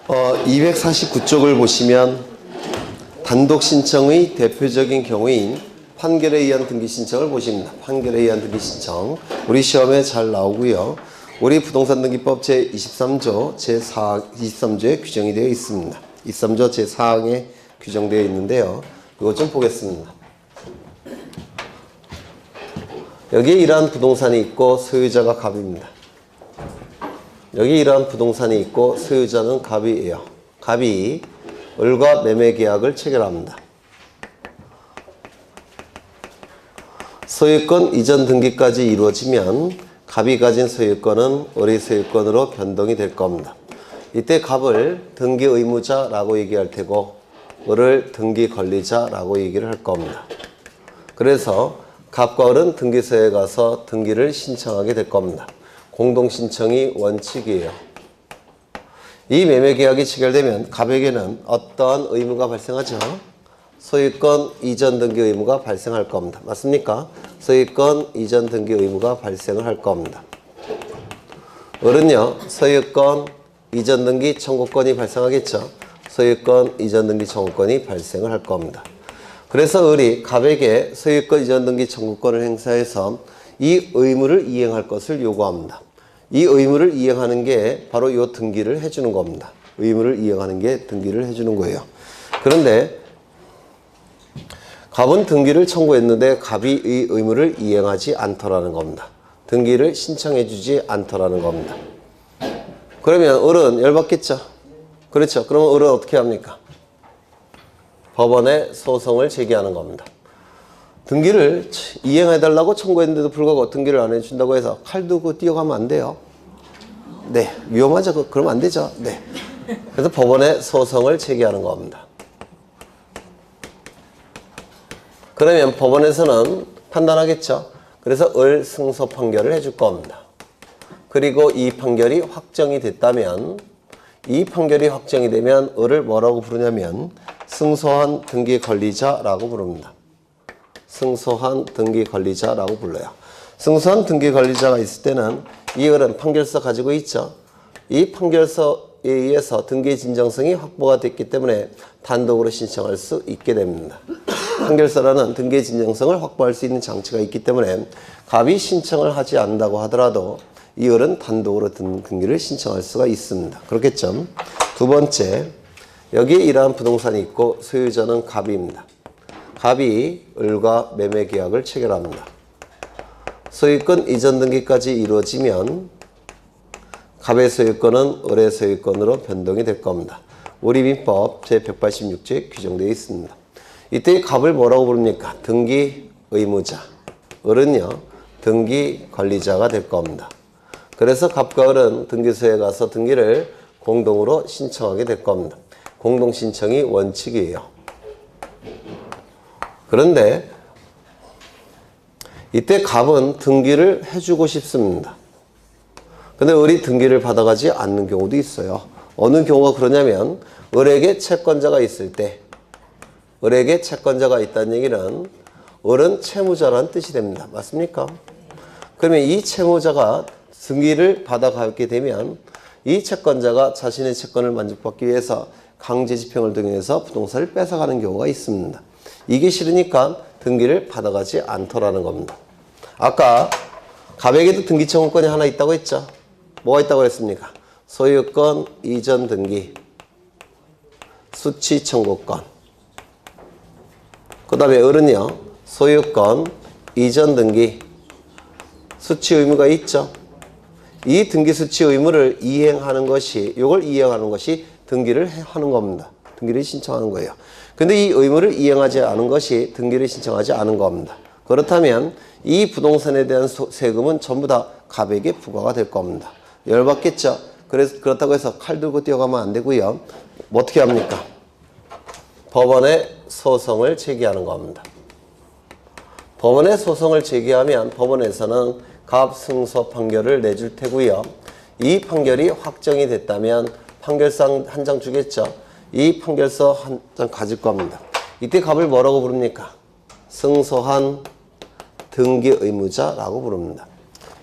249쪽을 보시면 단독 신청의 대표적인 경우인 판결에 의한 등기 신청을 보십니다. 판결에 의한 등기 신청. 우리 시험에 잘 나오고요. 우리 부동산 등기법 제23조 제23조에 규정이 되어 있습니다. 23조 제4항에 규정되어 있는데요. 이것 좀 보겠습니다. 여기에 이러한 부동산이 있고 소유자가 갑입니다. 여기 이러한 부동산이 있고 소유자는 갑이에요. 갑이 을과 매매 계약을 체결합니다. 소유권 이전 등기까지 이루어지면 갑이 가진 소유권은 을의 소유권으로 변동이 될 겁니다. 이때 갑을 등기 의무자라고 얘기할 테고 을을 등기 권리자라고 얘기를 할 겁니다. 그래서 갑과 을은 등기소에 가서 등기를 신청하게 될 겁니다. 공동신청이 원칙이에요. 이 매매계약이 체결되면 갑에게는 어떠한 의무가 발생하죠? 소유권 이전 등기 의무가 발생할 겁니다. 맞습니까? 소유권 이전 등기 의무가 발생을 할 겁니다. 을은요, 소유권 이전 등기 청구권이 발생하겠죠? 소유권 이전 등기 청구권이 발생을 할 겁니다. 그래서 을이 갑에게 소유권 이전 등기 청구권을 행사해서 이 의무를 이행할 것을 요구합니다. 이 의무를 이행하는 게 바로 이 등기를 해주는 겁니다. 의무를 이행하는 게 등기를 해주는 거예요. 그런데 갑은 등기를 청구했는데 갑이 이 의무를 이행하지 않더라는 겁니다. 등기를 신청해주지 않더라는 겁니다. 그러면 을은 열받겠죠? 그렇죠? 그러면 을은 어떻게 합니까? 법원에 소송을 제기하는 겁니다. 등기를 이행해달라고 청구했는데도 불구하고 등기를 안 해준다고 해서 칼 두고 뛰어가면 안 돼요. 네, 위험하죠. 그러면 안 되죠. 네. 그래서 법원에 소송을 제기하는 겁니다. 그러면 법원에서는 판단하겠죠. 그래서 을 승소 판결을 해줄 겁니다. 그리고 이 판결이 확정이 됐다면, 이 판결이 확정이 되면 을을 뭐라고 부르냐면 승소한 등기 권리자라고 부릅니다. 승소한 등기 권리자라고 불러요. 승소한 등기 권리자가 있을 때는 이 을은 판결서 가지고 있죠. 이 판결서에 의해서 등기 진정성이 확보가 됐기 때문에 단독으로 신청할 수 있게 됩니다. 판결서라는 등기 진정성을 확보할 수 있는 장치가 있기 때문에 갑이 신청을 하지 않는다고 하더라도 이 을은 단독으로 등기를 신청할 수가 있습니다. 그렇겠죠? 두 번째, 여기에 이러한 부동산이 있고 소유자는 갑입니다. 갑이 을과 매매 계약을 체결합니다. 소유권 이전 등기까지 이루어지면 갑의 소유권은 을의 소유권으로 변동이 될 겁니다. 우리 민법 제186조에 규정되어 있습니다. 이때 갑을 뭐라고 부릅니까? 등기 의무자. 을은요, 등기 관리자가 될 겁니다. 그래서 갑과 을은 등기소에 가서 등기를 공동으로 신청하게 될 겁니다. 공동신청이 원칙이에요. 그런데 이때 갑은 등기를 해주고 싶습니다. 근데 을이 등기를 받아가지 않는 경우도 있어요. 어느 경우가 그러냐면 을에게 채권자가 있을 때, 을에게 채권자가 있다는 얘기는 을은 채무자라는 뜻이 됩니다. 맞습니까? 그러면 이 채무자가 등기를 받아가게 되면 이 채권자가 자신의 채권을 만족받기 위해서 강제 집행을 통해서 부동산을 뺏어가는 경우가 있습니다. 이게 싫으니까 등기를 받아가지 않더라는 겁니다. 아까 갑에게도 등기 청구권이 하나 있다고 했죠? 뭐가 있다고 했습니까? 소유권 이전 등기, 수취 청구권. 그 다음에 을은요, 소유권 이전 등기, 수취 의무가 있죠? 이 등기 수취 의무를 이행하는 것이, 이걸 이행하는 것이 등기를 하는 겁니다. 등기를 신청하는 거예요. 근데 이 의무를 이행하지 않은 것이 등기를 신청하지 않은 겁니다. 그렇다면 이 부동산에 대한 세금은 전부 다 갑에게 부과가 될 겁니다. 열받겠죠? 그렇다고 해서 칼 들고 뛰어가면 안 되고요. 뭐 어떻게 합니까? 법원에 소송을 제기하는 겁니다. 법원에 소송을 제기하면 법원에서는 갑 승소 판결을 내줄 테고요. 이 판결이 확정이 됐다면 판결서 한 장 주겠죠. 이 판결서 한 장 가질 겁니다. 이때 갑을 뭐라고 부릅니까? 승소한 등기 의무자라고 부릅니다.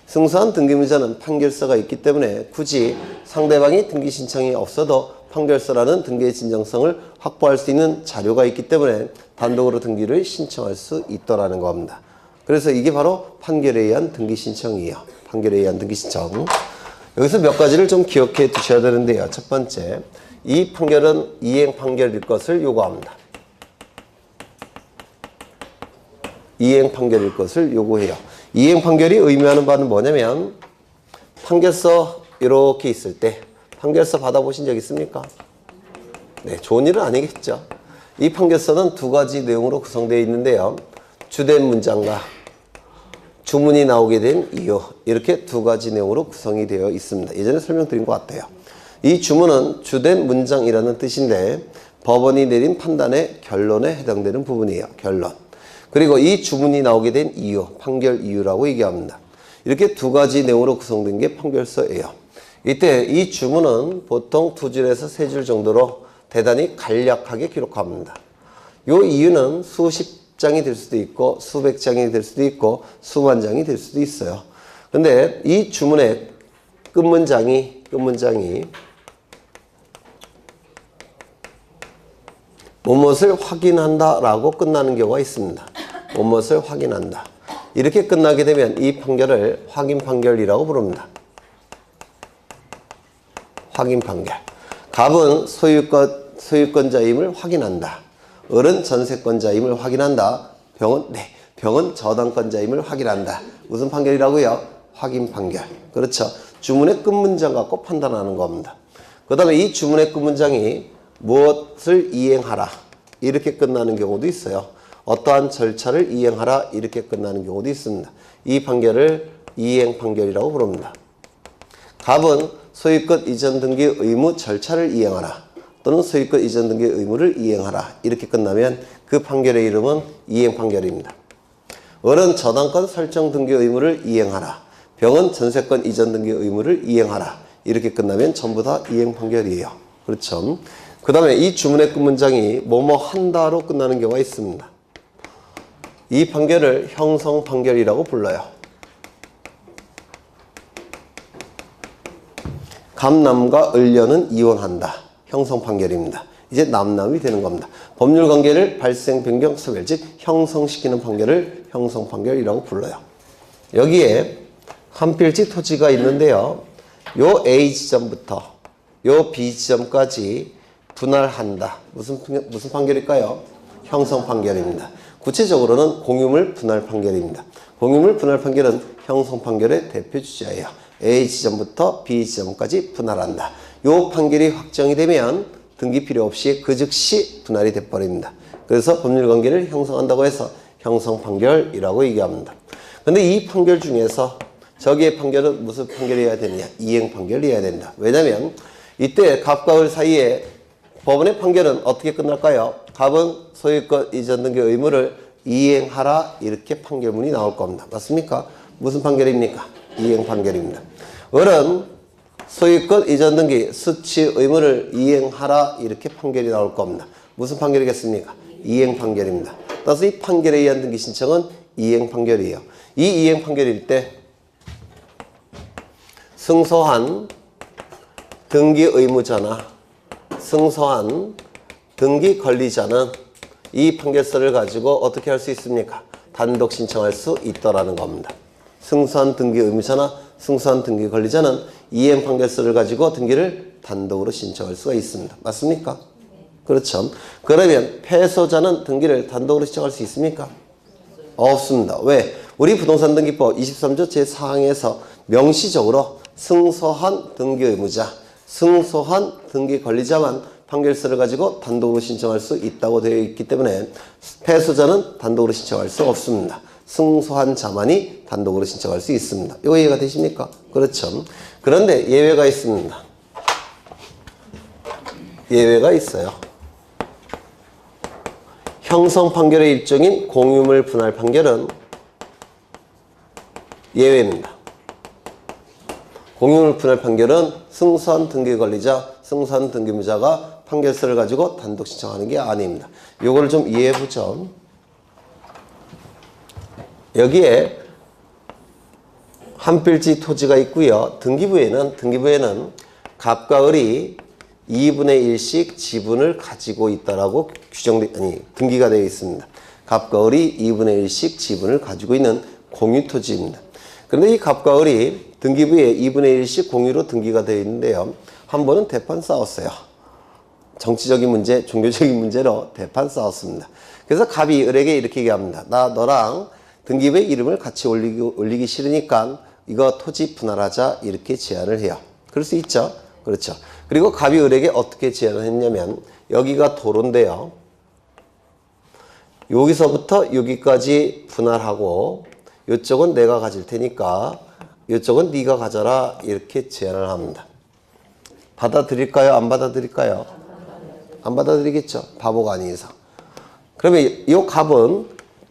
승소한 등기 의무자는 판결서가 있기 때문에 굳이 상대방이 등기 신청이 없어도 판결서라는 등기의 진정성을 확보할 수 있는 자료가 있기 때문에 단독으로 등기를 신청할 수 있더라는 겁니다. 그래서 이게 바로 판결에 의한 등기 신청이에요. 판결에 의한 등기 신청. 여기서 몇 가지를 좀 기억해 두셔야 되는데요. 첫 번째, 이 판결은 이행 판결일 것을 요구합니다. 이행 판결일 것을 요구해요. 이행 판결이 의미하는 바는 뭐냐면 판결서 이렇게 있을 때 판결서 받아보신 적 있습니까? 네, 좋은 일은 아니겠죠. 이 판결서는 두 가지 내용으로 구성되어 있는데요. 주된 문장과 주문이 나오게 된 이유, 이렇게 두 가지 내용으로 구성이 되어 있습니다. 예전에 설명드린 것 같아요. 이 주문은 주된 문장이라는 뜻인데 법원이 내린 판단의 결론에 해당되는 부분이에요. 결론. 그리고 이 주문이 나오게 된 이유, 판결 이유라고 얘기합니다. 이렇게 두 가지 내용으로 구성된 게 판결서예요. 이때 이 주문은 보통 두 줄에서 세 줄 정도로 대단히 간략하게 기록합니다. 이 이유는 수십 장이 될 수도 있고 수백 장이 될 수도 있고 수만 장이 될 수도 있어요. 근데 이 주문의 끝문장이 무엇을 확인한다 라고 끝나는 경우가 있습니다. 무엇을 확인한다. 이렇게 끝나게 되면 이 판결을 확인 판결이라고 부릅니다. 확인 판결. 갑은 소유권자임을 확인한다. 을은 전세권자임을 확인한다. 병은 저당권자임을 확인한다. 무슨 판결이라고요? 확인 판결. 그렇죠. 주문의 끝문장 갖고 판단하는 겁니다. 그 다음에 이 주문의 끝문장이 무엇을 이행하라 이렇게 끝나는 경우도 있어요. 어떠한 절차를 이행하라 이렇게 끝나는 경우도 있습니다. 이 판결을 이행 판결이라고 부릅니다. 갑은 소유권 이전 등기 의무 절차를 이행하라 또는 소유권 이전 등기 의무를 이행하라 이렇게 끝나면 그 판결의 이름은 이행 판결입니다. 을은 저당권 설정 등기 의무를 이행하라. 병은 전세권 이전 등기 의무를 이행하라. 이렇게 끝나면 전부 다 이행 판결이에요. 그렇죠. 그 다음에 이 주문의 끝문장이 뭐뭐 한다로 끝나는 경우가 있습니다. 이 판결을 형성 판결이라고 불러요. 갑남과 을녀는 이혼한다. 형성 판결입니다. 이제 남남이 되는 겁니다. 법률 관계를 발생, 변경, 소멸, 즉 형성시키는 판결을 형성 판결이라고 불러요. 여기에 한 필지 토지가 있는데요. 요 A 지점부터 요 B 지점까지 분할한다. 무슨 판결일까요? 형성 판결입니다. 구체적으로는 공유물 분할 판결입니다. 공유물 분할 판결은 형성 판결의 대표 주자예요. A 지점부터 B 지점까지 분할한다. 요 판결이 확정이 되면 등기 필요 없이 그 즉시 분할이 돼버립니다. 그래서 법률관계를 형성한다고 해서 형성 판결이라고 얘기합니다. 근데 이 판결 중에서 저기의 판결은 무슨 판결이어야 되느냐? 이행 판결이어야 된다. 왜냐하면 이때 갑과 을 사이에 법원의 판결은 어떻게 끝날까요? 갑은 소유권 이전 등기 의무를 이행하라 이렇게 판결문이 나올 겁니다. 맞습니까? 무슨 판결입니까? 이행 판결입니다. 을은 소유권 이전 등기 수취 의무를 이행하라 이렇게 판결이 나올 겁니다. 무슨 판결이겠습니까? 이행 판결입니다. 따라서 이 판결에 의한 등기 신청은 이행 판결이에요. 이 이행 판결일 때 승소한 등기 의무자나 승소한 등기 권리자는 이 판결서를 가지고 어떻게 할 수 있습니까? 단독 신청할 수 있더라는 겁니다. 승소한 등기 의무자나 승소한 등기 권리자는 이행 판결서를 가지고 등기를 단독으로 신청할 수가 있습니다. 맞습니까? 그렇죠. 그러면 패소자는 등기를 단독으로 신청할 수 있습니까? 없습니다. 왜? 우리 부동산 등기법 23조 제4항에서 명시적으로 승소한 등기 의무자, 승소한 등기 권리자만 판결서를 가지고 단독으로 신청할 수 있다고 되어 있기 때문에 패소자는 단독으로 신청할 수 없습니다. 승소한 자만이 단독으로 신청할 수 있습니다. 이거 이해가 되십니까? 그렇죠. 그런데 예외가 있습니다. 예외가 있어요. 형성 판결의 일종인 공유물 분할 판결은 예외입니다. 공유물 분할 판결은 승소한 등기 권리자, 승소한 등기무자가 판결서를 가지고 단독 신청하는 게 아닙니다. 이걸 좀 이해해 보죠. 여기에 한 필지 토지가 있고요. 등기부에는 갑과 을이 2분의 1씩 지분을 가지고 있다라고 등기가 되어 있습니다. 갑과 을이 2분의 1씩 지분을 가지고 있는 공유토지입니다. 그런데 이 갑과 을이 등기부에 2분의 1씩 공유로 등기가 되어 있는데요. 한 번은 대판 싸웠어요. 정치적인 문제, 종교적인 문제로 대판 싸웠습니다. 그래서 갑이 을에게 이렇게 얘기합니다. 나 너랑 등기부에 이름을 같이 올리기 싫으니까 이거 토지 분할하자 이렇게 제안을 해요. 그럴 수 있죠. 그렇죠. 그리고 갑이 을에게 어떻게 제안을 했냐면 여기가 도로인데요. 여기서부터 여기까지 분할하고 이쪽은 내가 가질 테니까 이쪽은 네가 가져라 이렇게 제안을 합니다. 받아들일까요? 안 받아들일까요? 안 받아들이겠죠. 바보가 아닌 이상. 그러면 이 갑은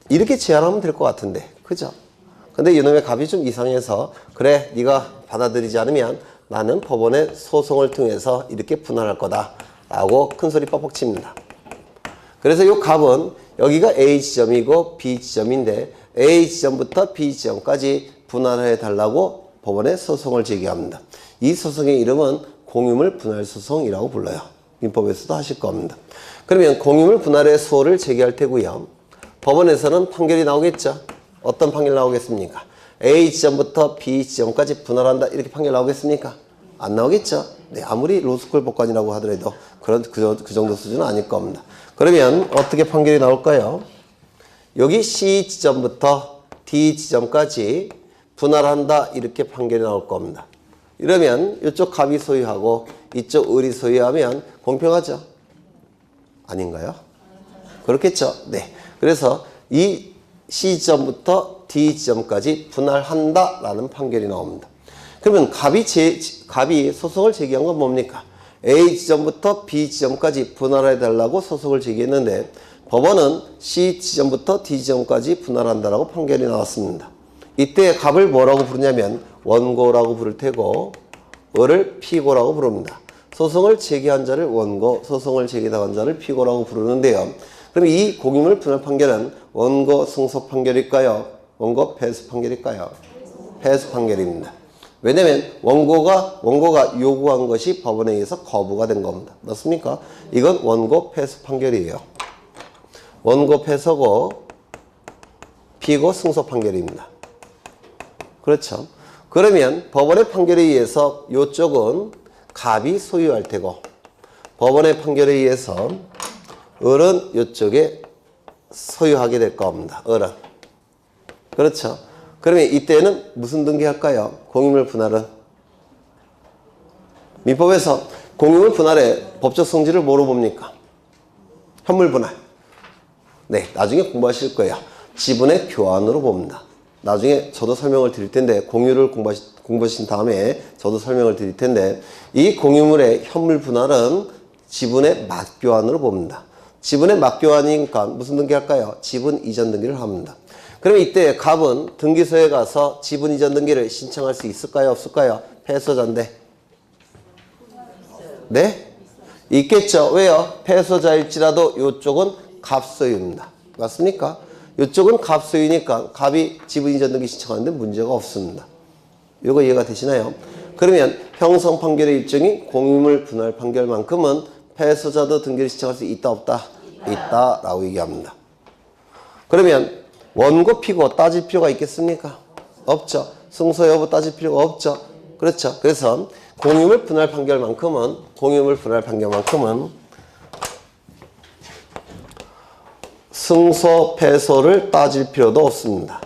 이렇게 제안하면 될 것 같은데 그죠? 근데 이놈의 갑이 좀 이상해서 그래 네가 받아들이지 않으면 나는 법원의 소송을 통해서 이렇게 분할할 거다 라고 큰소리 뻑뻑 칩니다. 그래서 이 갑은 여기가 A 지점이고 B 지점인데 A 지점부터 B 지점까지 분할해 달라고 법원에 소송을 제기합니다. 이 소송의 이름은 공유물 분할 소송이라고 불러요. 민법에서도 하실 겁니다. 그러면 공유물 분할의 소를 제기할 테고요. 법원에서는 판결이 나오겠죠. 어떤 판결 나오겠습니까? A 지점부터 B 지점까지 분할한다 이렇게 판결 나오겠습니까? 안 나오겠죠. 네, 아무리 로스쿨 법관이라고 하더라도 그 정도 수준은 아닐 겁니다. 그러면 어떻게 판결이 나올까요? 여기 C 지점부터 D 지점까지 분할한다 이렇게 판결이 나올 겁니다. 이러면 이쪽 갑이 소유하고 이쪽 을이 소유하면 공평하죠? 아닌가요? 그렇겠죠? 네. 그래서 이 C 지점부터 D 지점까지 분할한다 라는 판결이 나옵니다. 그러면 갑이 소송을 제기한 건 뭡니까? A 지점부터 B 지점까지 분할해 달라고 소송을 제기했는데 법원은 C 지점부터 D 지점까지 분할한다라고 판결이 나왔습니다. 이때 갑을 뭐라고 부르냐면 원고라고 부를 테고 을을 피고라고 부릅니다. 소송을 제기한 자를 원고, 소송을 제기당한 자를 피고라고 부르는데요. 그럼 이 공유물 분할 판결은 원고 승소 판결일까요? 원고 패소 판결일까요? 패소 판결입니다. 왜냐면 원고가 요구한 것이 법원에 의해서 거부가 된 겁니다. 맞습니까? 이건 원고 패소 판결이에요. 원고 패소고 피고 승소 판결입니다. 그렇죠? 그러면 법원의 판결에 의해서 이쪽은 갑이 소유할 테고 법원의 판결에 의해서 을은 이쪽에 소유하게 될 겁니다. 을은. 그렇죠? 그러면 이때는 무슨 등기할까요? 공유물 분할은? 민법에서 공유물 분할의 법적 성질을 뭐로 봅니까? 현물 분할. 네, 나중에 공부하실 거예요. 지분의 교환으로 봅니다. 나중에 저도 설명을 드릴 텐데 공유를 공부하신 다음에 저도 설명을 드릴 텐데 이 공유물의 현물 분할은 지분의 맞교환으로 봅니다. 지분의 맞교환이니까 무슨 등기할까요? 지분 이전 등기를 합니다. 그러면 이때 갑은 등기소에 가서 지분 이전 등기를 신청할 수 있을까요? 없을까요? 패소자인데. 네? 있겠죠. 왜요? 패소자일지라도 이쪽은 갑소유입니다. 맞습니까? 이쪽은 갑소유니까 갑이 지분 이전 등기 신청하는데 문제가 없습니다. 이거 이해가 되시나요? 그러면 형성 판결의 일정이 공유물 분할 판결만큼은 패소자도 등기를 신청할 수 있다 없다? 있다 라고 얘기합니다. 그러면 원고 피고 따질 필요가 있겠습니까? 없죠. 승소 여부 따질 필요가 없죠. 그렇죠. 그래서 공유물 분할 판결만큼은 승소 패소를 따질 필요도 없습니다.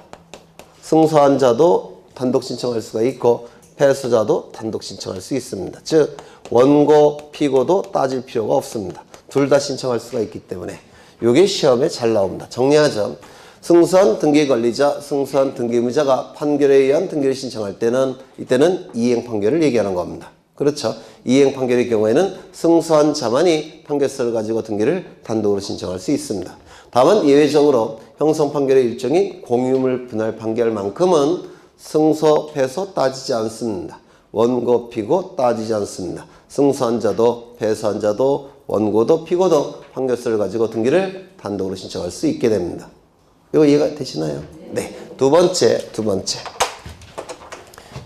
승소한 자도 단독 신청할 수가 있고 패소자도 단독 신청할 수 있습니다. 즉 원고 피고도 따질 필요가 없습니다. 둘 다 신청할 수가 있기 때문에 이게 시험에 잘 나옵니다. 정리하죠. 승소한 등기 관리자, 승소한 등기 의무자가 판결에 의한 등기를 신청할 때는 이때는 이행 판결을 얘기하는 겁니다. 그렇죠. 이행 판결의 경우에는 승소한 자만이 판결서를 가지고 등기를 단독으로 신청할 수 있습니다. 다만 예외적으로 형성 판결의 일정이 공유물 분할 판결만큼은 승소, 패소 따지지 않습니다. 원고, 피고 따지지 않습니다. 승소한 자도 패소한 자도 원고도 피고도 판결서를 가지고 등기를 단독으로 신청할 수 있게 됩니다. 이거 이해가 되시나요? 네. 두 번째.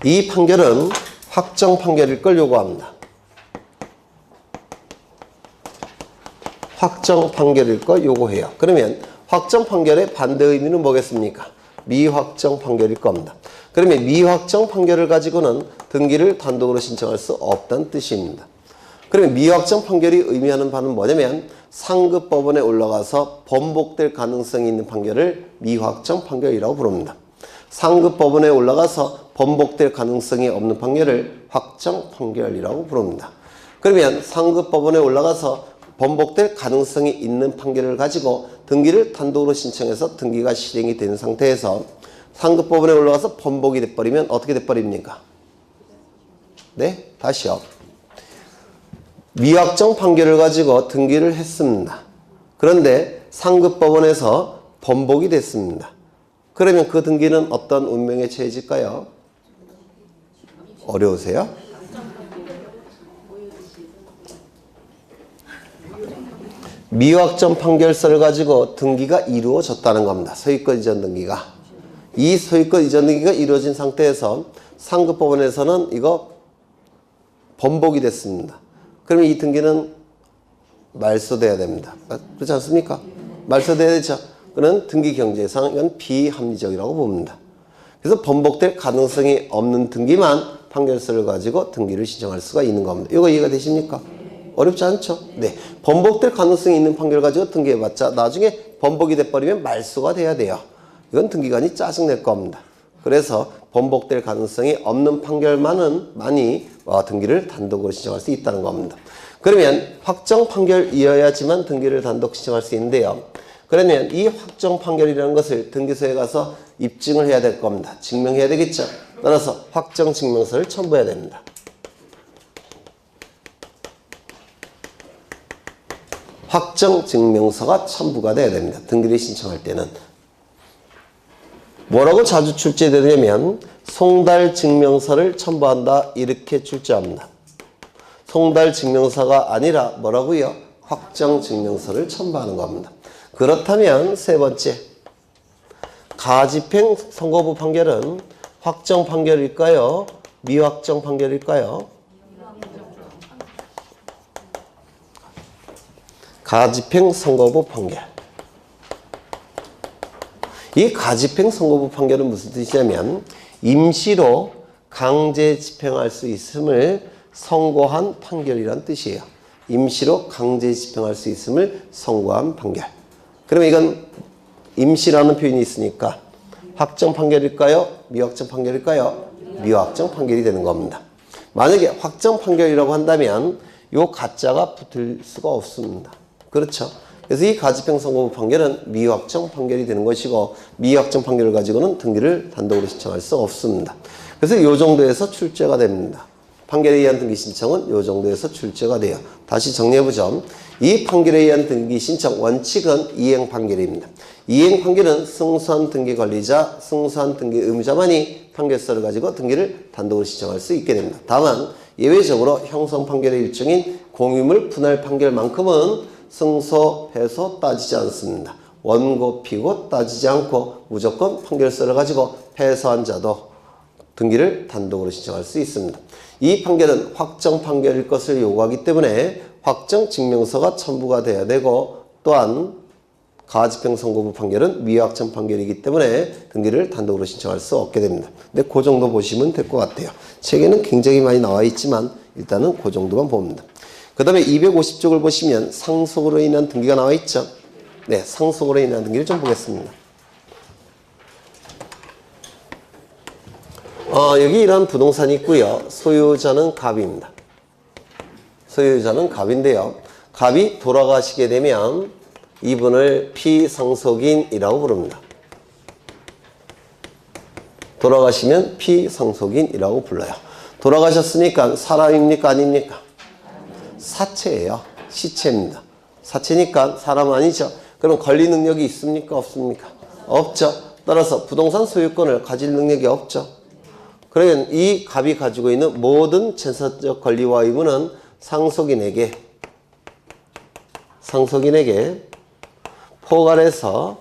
이 판결은 확정 판결일 걸 요구합니다. 확정 판결일 거 요구해요. 그러면 확정 판결의 반대 의미는 뭐겠습니까? 미확정 판결일 겁니다. 그러면 미확정 판결을 가지고는 등기를 단독으로 신청할 수 없다는 뜻입니다. 그러면 미확정 판결이 의미하는 바는 뭐냐면 상급 법원에 올라가서 번복될 가능성이 있는 판결을 미확정 판결이라고 부릅니다. 상급 법원에 올라가서 번복될 가능성이 없는 판결을 확정 판결이라고 부릅니다. 그러면 상급 법원에 올라가서 번복될 가능성이 있는 판결을 가지고 등기를 단독으로 신청해서 등기가 실행이 되는 상태에서 상급 법원에 올라가서 번복이 돼버리면 어떻게 돼버립니까? 네? 다시요. 미확정 판결을 가지고 등기를 했습니다. 그런데 상급 법원에서 번복이 됐습니다. 그러면 그 등기는 어떤 운명에 처해질까요? 어려우세요? 미확정 판결서를 가지고 등기가 이루어졌다는 겁니다. 소유권 이전 등기가. 이 소유권 이전 등기가 이루어진 상태에서 상급 법원에서는 이거 번복이 됐습니다. 그러면 이 등기는 말소돼야 됩니다. 그렇지 않습니까? 말소돼야 되죠. 그는 등기 경제상 이건 비합리적이라고 봅니다. 그래서 번복될 가능성이 없는 등기만 판결서를 가지고 등기를 신청할 수가 있는 겁니다. 이거 이해가 되십니까? 어렵지 않죠? 네. 번복될 가능성이 있는 판결을 가지고 등기해봤자 나중에 번복이 돼버리면 말소가 돼야 돼요. 이건 등기관이 짜증낼 겁니다. 그래서 번복될 가능성이 없는 판결만은 많이 등기를 단독으로 신청할 수 있다는 겁니다. 그러면 확정 판결이어야지만 등기를 단독 신청할 수 있는데요. 그러면 이 확정 판결이라는 것을 등기소에 가서 입증을 해야 될 겁니다. 증명해야 되겠죠. 따라서 확정 증명서를 첨부해야 됩니다. 확정 증명서가 첨부가 돼야 됩니다. 등기를 신청할 때는. 뭐라고 자주 출제되냐면 송달 증명서를 첨부한다 이렇게 출제합니다. 송달 증명서가 아니라 뭐라고요? 확정 증명서를 첨부하는 겁니다. 그렇다면 세 번째, 가집행 선고부 판결은 확정 판결일까요? 미확정 판결일까요? 가집행 선고부 판결. 이 가집행 선고부 판결은 무슨 뜻이냐면 임시로 강제 집행할 수 있음을 선고한 판결이란 뜻이에요. 임시로 강제 집행할 수 있음을 선고한 판결. 그러면 이건 임시라는 표현이 있으니까 확정 판결일까요? 미확정 판결일까요? 미확정 판결이 되는 겁니다. 만약에 확정 판결이라고 한다면 요 가짜가 붙을 수가 없습니다. 그렇죠? 그래서 이 가집행 선고부 판결은 미확정 판결이 되는 것이고 미확정 판결을 가지고는 등기를 단독으로 신청할 수 없습니다. 그래서 이 정도에서 출제가 됩니다. 판결에 의한 등기 신청은 이 정도에서 출제가 돼요. 다시 정리해보죠. 이 판결에 의한 등기 신청 원칙은 이행 판결입니다. 이행 판결은 승소한 등기 관리자, 승소한 등기 의무자만이 판결서를 가지고 등기를 단독으로 신청할 수 있게 됩니다. 다만 예외적으로 형성 판결의 일종인 공유물 분할 판결만큼은 승소, 패소 따지지 않습니다. 원고, 피고 따지지 않고 무조건 판결서를 가지고 패소한 자도 등기를 단독으로 신청할 수 있습니다. 이 판결은 확정 판결일 것을 요구하기 때문에 확정 증명서가 첨부가 돼야 되고 또한 가집행 선고부 판결은 미확정 판결이기 때문에 등기를 단독으로 신청할 수 없게 됩니다. 근데 그 정도 보시면 될 것 같아요. 책에는 굉장히 많이 나와 있지만 일단은 그 정도만 봅니다. 그 다음에 250쪽을 보시면 상속으로 인한 등기가 나와 있죠. 네, 상속으로 인한 등기를 좀 보겠습니다. 여기 이런 부동산이 있고요. 소유자는 갑입니다. 소유자는 갑인데요. 갑이 돌아가시게 되면 이분을 피상속인이라고 부릅니다. 돌아가시면 피상속인이라고 불러요. 돌아가셨으니까 사람입니까? 아닙니까? 사체예요. 시체입니다. 사체니까 사람 아니죠. 그럼 권리 능력이 있습니까? 없습니까? 없죠. 따라서 부동산 소유권을 가질 능력이 없죠. 그러면 이 갑이 가지고 있는 모든 재산적 권리와 의무는 상속인에게 포괄해서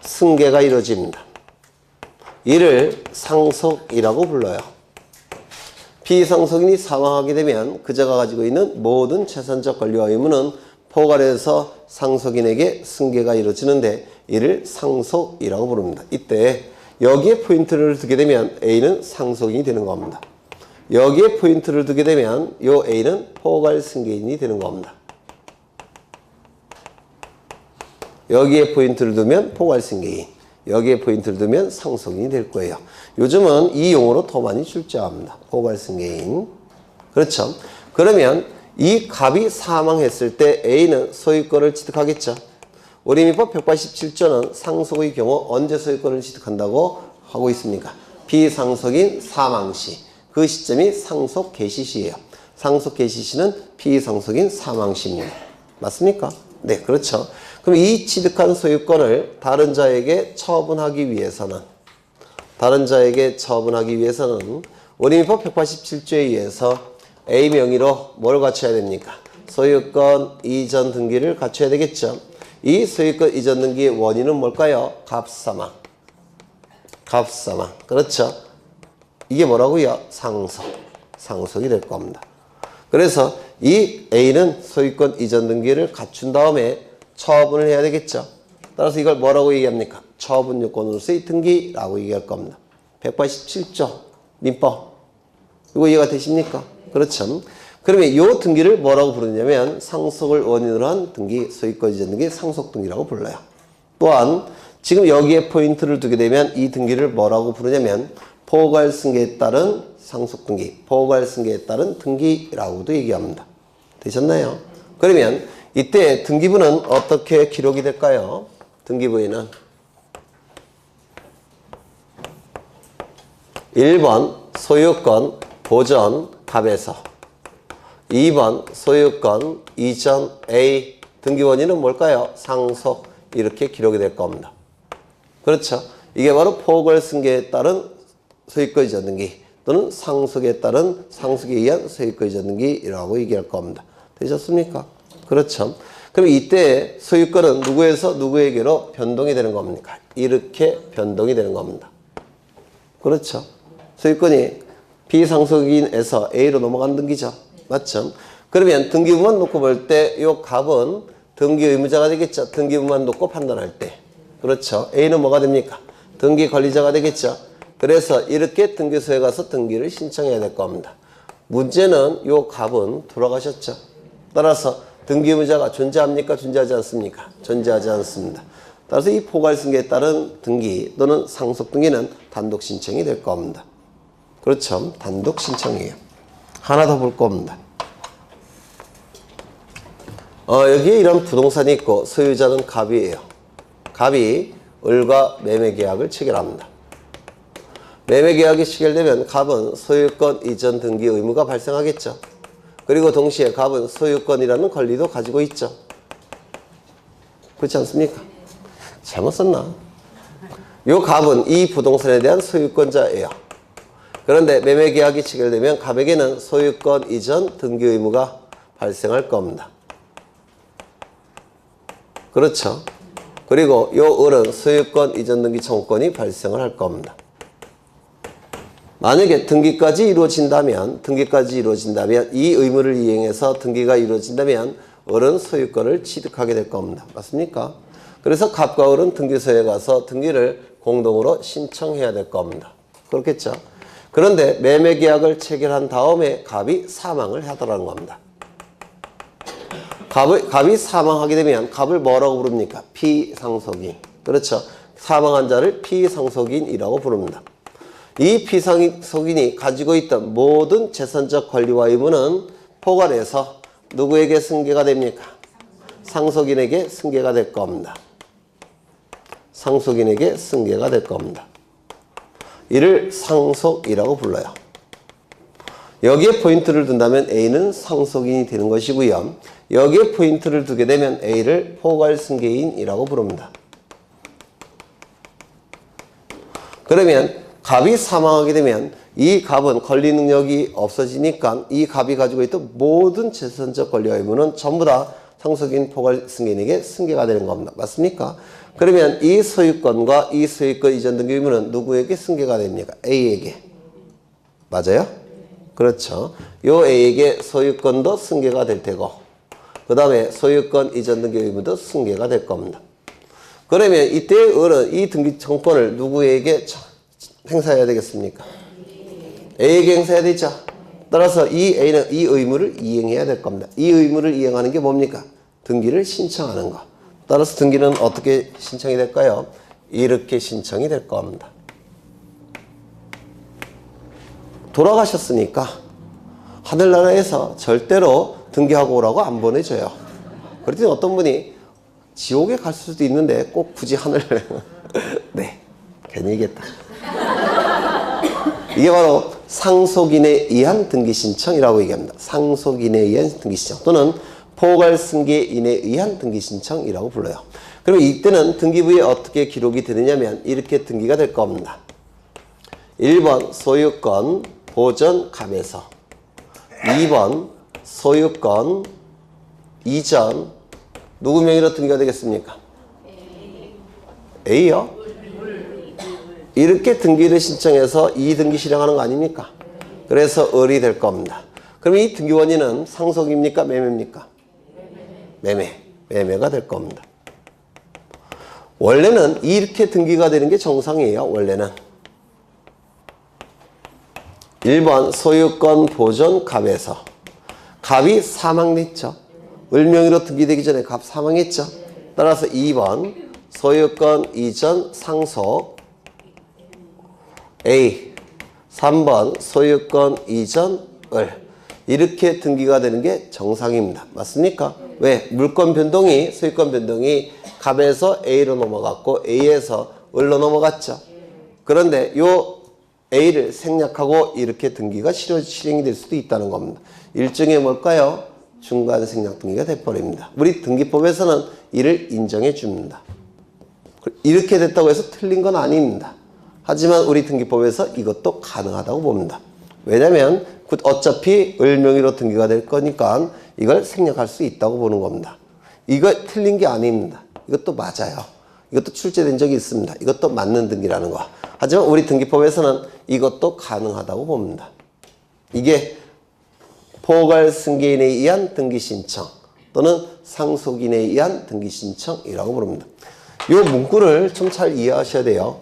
승계가 이루어집니다. 이를 상속이라고 불러요. 피상속인이 사망하게 되면 그자가 가지고 있는 모든 재산적 권리와 의무는 포괄해서 상속인에게 승계가 이루어지는데 이를 상속이라고 부릅니다. 이때 여기에 포인트를 두게 되면 A는 상속인이 되는 겁니다. 여기에 포인트를 두게 되면 요 A는 포괄 승계인이 되는 겁니다. 여기에 포인트를 두면 포괄 승계인, 여기에 포인트를 두면 상속인이 될 거예요. 요즘은 이 용어로 더 많이 출제합니다. 포괄 승계인. 그렇죠? 그러면 이 갑이 사망했을 때 A는 소유권을 취득하겠죠. 우리 민법 187조는 상속의 경우 언제 소유권을 취득한다고 하고 있습니까? 비상속인 사망 시. 그 시점이 상속 개시 시예요. 상속 개시 시는 비상속인 사망 시입니다. 맞습니까? 네, 그렇죠. 그럼 이 취득한 소유권을 다른 자에게 처분하기 위해서는 우리 민법 187조에 의해서 A 명의로 뭘 갖춰야 됩니까? 소유권 이전 등기를 갖춰야 되겠죠. 이 소유권 이전 등기의 원인은 뭘까요? 갑사망. 그렇죠. 이게 뭐라고요? 상속이 될 겁니다. 그래서 이 A는 소유권 이전 등기를 갖춘 다음에 처분을 해야 되겠죠. 따라서 이걸 뭐라고 얘기합니까? 처분 요건으로서의 등기라고 얘기할 겁니다. 187조 민법. 이거 이해가 되십니까? 그렇죠. 그러면 이 등기를 뭐라고 부르냐면 상속을 원인으로 한 등기, 소유권 이전 등기, 상속 등기라고 불러요. 또한 지금 여기에 포인트를 두게 되면 이 등기를 뭐라고 부르냐면 포괄 승계에 따른 상속 등기, 포괄 승계에 따른 등기라고도 얘기합니다. 되셨나요? 그러면 이때 등기부는 어떻게 기록이 될까요? 등기부에는 1번 소유권 보전 갑에서 2번 소유권 이전 A 등기 원인은 뭘까요? 상속 이렇게 기록이 될 겁니다. 그렇죠? 이게 바로 포괄 승계에 따른 소유권 이전 등기 또는 상속에 따른 상속에 의한 소유권 이전 등기라고 얘기할 겁니다. 되셨습니까? 그렇죠. 그럼 이때 소유권은 누구에서 누구에게로 변동이 되는 겁니까? 이렇게 변동이 되는 겁니다. 그렇죠. 소유권이 비상속인에서 A로 넘어가는 등기죠. 맞죠? 그러면 등기부만 놓고 볼 때 이 갑은 등기 의무자가 되겠죠. 등기부만 놓고 판단할 때. 그렇죠. A는 뭐가 됩니까? 등기 관리자가 되겠죠. 그래서 이렇게 등기소에 가서 등기를 신청해야 될 겁니다. 문제는 이 갑은 돌아가셨죠. 따라서 등기 의무자가 존재합니까? 존재하지 않습니까? 존재하지 않습니다. 따라서 이 포괄 승계에 따른 등기 또는 상속 등기는 단독 신청이 될 겁니다. 그렇죠. 단독 신청이에요. 하나 더 볼 겁니다. 여기에 이런 부동산이 있고 소유자는 갑이에요. 갑이 을과 매매계약을 체결합니다. 매매계약이 체결되면 갑은 소유권 이전 등기 의무가 발생하겠죠. 그리고 동시에 갑은 소유권이라는 권리도 가지고 있죠. 그렇지 않습니까? 잘못 썼나? 이 갑은 이 부동산에 대한 소유권자예요. 그런데 매매계약이 체결되면 갑에게는 소유권 이전 등기 의무가 발생할 겁니다. 그렇죠. 그리고 이 을은 소유권 이전 등기 청구권이 발생을 할 겁니다. 만약에 등기까지 이루어진다면 이 의무를 이행해서 등기가 이루어진다면 을은 소유권을 취득하게 될 겁니다. 맞습니까? 그래서 갑과 을은 등기소에 가서 등기를 공동으로 신청해야 될 겁니다. 그렇겠죠? 그런데 매매계약을 체결한 다음에 갑이 사망을 하더라는 겁니다. 갑이 사망하게 되면 갑을 뭐라고 부릅니까? 피상속인. 그렇죠? 사망한 자를 피상속인이라고 부릅니다. 이 피상속인이 가지고 있던 모든 재산적 권리와 의무는 포괄해서 누구에게 승계가 됩니까? 상속인에게 승계가 될 겁니다. 상속인에게 승계가 될 겁니다. 이를 상속이라고 불러요. 여기에 포인트를 둔다면 A는 상속인이 되는 것이고요. 여기에 포인트를 두게 되면 A를 포괄승계인이라고 부릅니다. 그러면 갑이 사망하게 되면 이 갑은 권리 능력이 없어지니까 이 갑이 가지고 있던 모든 재산적 권리와 의무는 전부 다 상속인 포괄승계인에게 승계가 되는 겁니다. 맞습니까? 그러면 이 소유권과 이 소유권 이전 등기 의무는 누구에게 승계가 됩니까? A에게. 맞아요? 그렇죠. 요 A에게 소유권도 승계가 될 테고 그 다음에 소유권 이전 등기 의무도 승계가 될 겁니다. 그러면 이때의 을은 이 등기 청권을 누구에게 행사해야 되겠습니까? A에게 행사해야 되죠. 따라서 이 A는 이 의무를 이행해야 될 겁니다. 이 의무를 이행하는 게 뭡니까? 등기를 신청하는 거. 따라서 등기는 어떻게 신청이 될까요? 이렇게 신청이 될 겁니다. 돌아가셨으니까 하늘나라에서 절대로 등기하고 오라고 안 보내줘요. 그랬더니 어떤 분이 지옥에 갈 수도 있는데 꼭 굳이 하늘을 네, 괜히 얘기했다. 이게 바로 상속인에 의한 등기신청이라고 얘기합니다. 상속인에 의한 등기신청 또는 포괄승계인에 의한 등기신청이라고 불러요. 그럼 이때는 등기부에 어떻게 기록이 되느냐면 이렇게 등기가 될 겁니다. 1번 소유권 보전 갑에서 2번 소유권 이전 누구 명의로 등기가 되겠습니까? A요? 이렇게 등기를 신청해서 이 등기 실행하는 거 아닙니까? 그래서 을이 될 겁니다. 그럼 이 등기 원인은 상속입니까? 매매입니까? 매매가 될 겁니다. 원래는 이렇게 등기가 되는 게 정상이에요. 원래는 1번 소유권 보존 갑에서 갑이 사망했죠. 을 명의로 등기되기 전에 갑 사망했죠. 따라서 2번 소유권 이전 상속 A 3번 소유권 이전 을 이렇게 등기가 되는 게 정상입니다. 맞습니까? 왜? 물권 변동이 소유권 변동이 갑에서 A로 넘어갔고 A에서 을로 넘어갔죠. 그런데 요 A를 생략하고 이렇게 등기가 실행이 될 수도 있다는 겁니다. 일종의 뭘까요? 중간 생략 등기가 돼버립니다. 우리 등기법에서는 이를 인정해 줍니다. 이렇게 됐다고 해서 틀린 건 아닙니다. 하지만 우리 등기법에서 이것도 가능하다고 봅니다. 왜냐하면 어차피 을 명의로 등기가 될 거니까 이걸 생략할 수 있다고 보는 겁니다. 이거 틀린 게 아닙니다. 이것도 맞아요. 이것도 출제된 적이 있습니다. 이것도 맞는 등기라는 거. 하지만 우리 등기법에서는 이것도 가능하다고 봅니다. 이게 포괄승계인에 의한 등기신청 또는 상속인에 의한 등기신청이라고 부릅니다. 이 문구를 좀 잘 이해하셔야 돼요.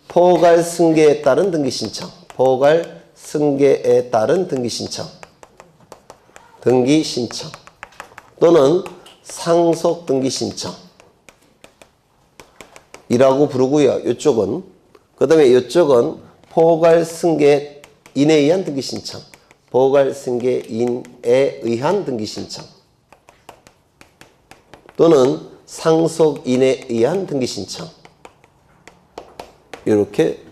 포괄승계에 따른 등기신청, 포괄승계에 따른 등기신청, 등기신청 또는 상속등기신청 이라고 부르고요. 이쪽은 그 다음에 이쪽은 포괄승계인에 의한 등기신청, 포괄승계인에 의한 등기신청 또는 상속인에 의한 등기신청 이렇게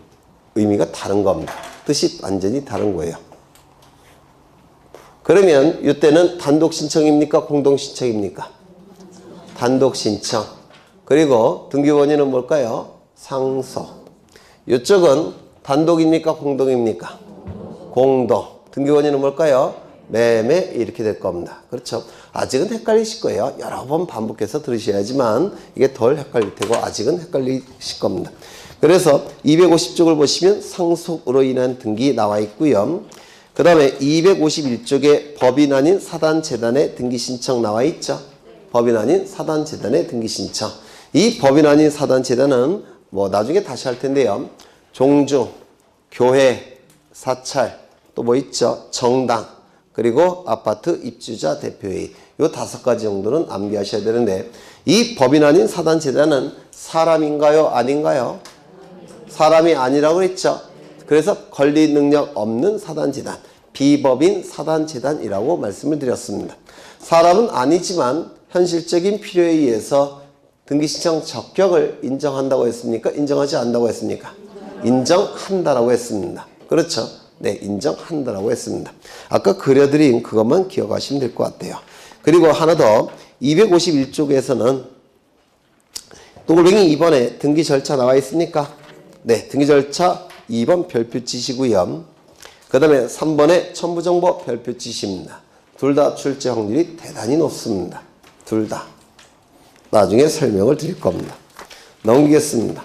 의미가 다른 겁니다. 뜻이 완전히 다른 거예요. 그러면 이때는 단독신청입니까? 공동신청입니까? 단독신청. 그리고 등기원인은 뭘까요? 상속. 이쪽은 단독입니까? 공동입니까? 공동. 등기원인은 뭘까요? 매매 이렇게 될 겁니다. 그렇죠? 아직은 헷갈리실 거예요. 여러 번 반복해서 들으셔야지만 이게 덜 헷갈릴 테고 아직은 헷갈리실 겁니다. 그래서 250쪽을 보시면 상속으로 인한 등기 나와 있고요. 그 다음에 251쪽에 법인 아닌 사단재단의 등기신청 나와 있죠. 법인 아닌 사단재단의 등기신청. 이 법인 아닌 사단재단은 뭐 나중에 다시 할 텐데요. 종중, 교회, 사찰, 또 뭐 있죠? 정당, 그리고 아파트 입주자 대표회의. 요 5가지 정도는 암기하셔야 되는데 이 법인 아닌 사단재단은 사람인가요? 아닌가요? 사람이 아니라고 했죠. 그래서 권리 능력 없는 사단재단, 비법인 사단재단이라고 말씀을 드렸습니다. 사람은 아니지만 현실적인 필요에 의해서 등기신청 적격을 인정한다고 했습니까? 인정하지 않는다고 했습니까? 인정한다라고 했습니다. 그렇죠? 네, 인정한다라고 했습니다. 아까 그려드린 그것만 기억하시면 될 것 같아요. 그리고 하나 더 251쪽에서는 또골뱅이 2번에 등기 절차 나와 있습니까? 네, 등기 절차 2번 별표 치시고요. 그 다음에 3번에 첨부정보 별표 치십니다. 둘 다 출제 확률이 대단히 높습니다. 둘 다. 나중에 설명을 드릴 겁니다. 넘기겠습니다.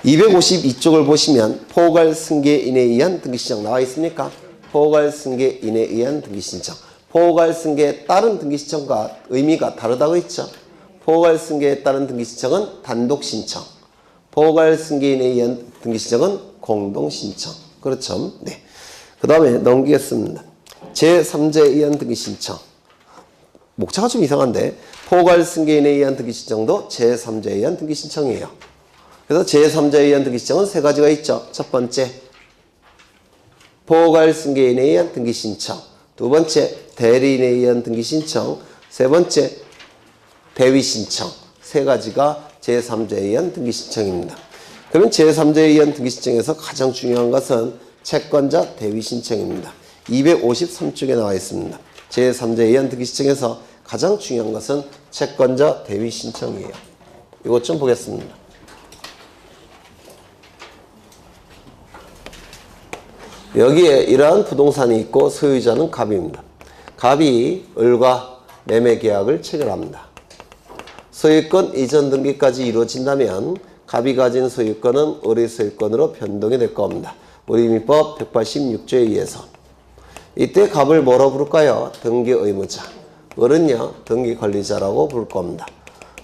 252쪽을 보시면 포괄승계인에 의한 등기신청 나와 있습니까? 포괄승계인에 의한 등기신청. 포괄승계에 따른 등기신청과 의미가 다르다고 했죠. 포괄승계에 따른 등기신청은 단독신청, 포괄승계인에 의한 등기신청은 공동신청. 그렇죠. 네. 그 다음에 넘기겠습니다. 제3자에 의한 등기신청. 목차가 좀 이상한데 포괄승계인에 의한 등기신청도 제3자에 의한 등기신청이에요. 그래서 제3자에 의한 등기신청은 세 가지가 있죠. 첫 번째, 포괄승계인에 의한 등기신청. 두 번째, 대리인에 의한 등기신청. 세 번째, 대위신청. 세 가지가 제3자에 의한 등기신청입니다. 그러면 제3자에 의한 등기신청에서 가장 중요한 것은 채권자 대위신청입니다. 253쪽에 나와 있습니다. 제3자에 의한 등기신청에서 가장 중요한 것은 채권자 대위신청이에요. 이것 좀 보겠습니다. 여기에 이러한 부동산이 있고 소유자는 갑입니다. 갑이 을과 매매 계약을 체결합니다. 소유권 이전 등기까지 이루어진다면 갑이 가진 소유권은 을의 소유권으로 변동이 될 겁니다. 우리 민법 186조에 의해서. 이때 갑을 뭐라고 부를까요? 등기 의무자. 을은요, 등기 권리자라고 부를 겁니다.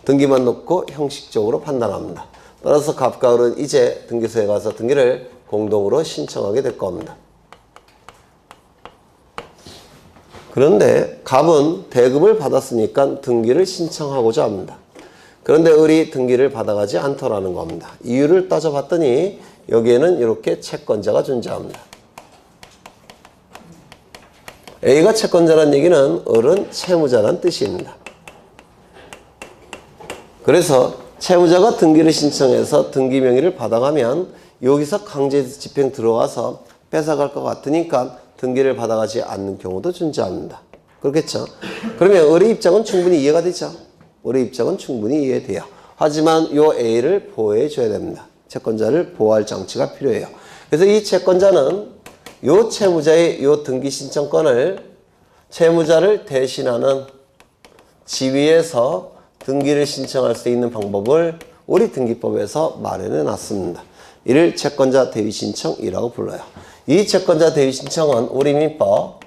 등기만 놓고 형식적으로 판단합니다. 따라서 갑과 을은 이제 등기소에 가서 등기를 공동으로 신청하게 될 겁니다. 그런데 갑은 대금을 받았으니까 등기를 신청하고자 합니다. 그런데 을이 등기를 받아가지 않더라는 겁니다. 이유를 따져봤더니 여기에는 이렇게 채권자가 존재합니다. A가 채권자란 얘기는 을은 채무자란 뜻입니다. 그래서 채무자가 등기를 신청해서 등기 명의를 받아가면 여기서 강제 집행 들어와서 뺏어갈 것 같으니까 등기를 받아가지 않는 경우도 존재합니다. 그렇겠죠? 그러면 을의 입장은 충분히 이해가 되죠? 을의 입장은 충분히 이해돼요. 하지만 요 A를 보호해 줘야 됩니다. 채권자를 보호할 장치가 필요해요. 그래서 이 채권자는 요 채무자의 요 등기 신청권을 채무자를 대신하는 지위에서 등기를 신청할 수 있는 방법을 우리 등기법에서 마련해 놨습니다. 이를 채권자 대위 신청이라고 불러요. 이 채권자 대위 신청은 우리 민법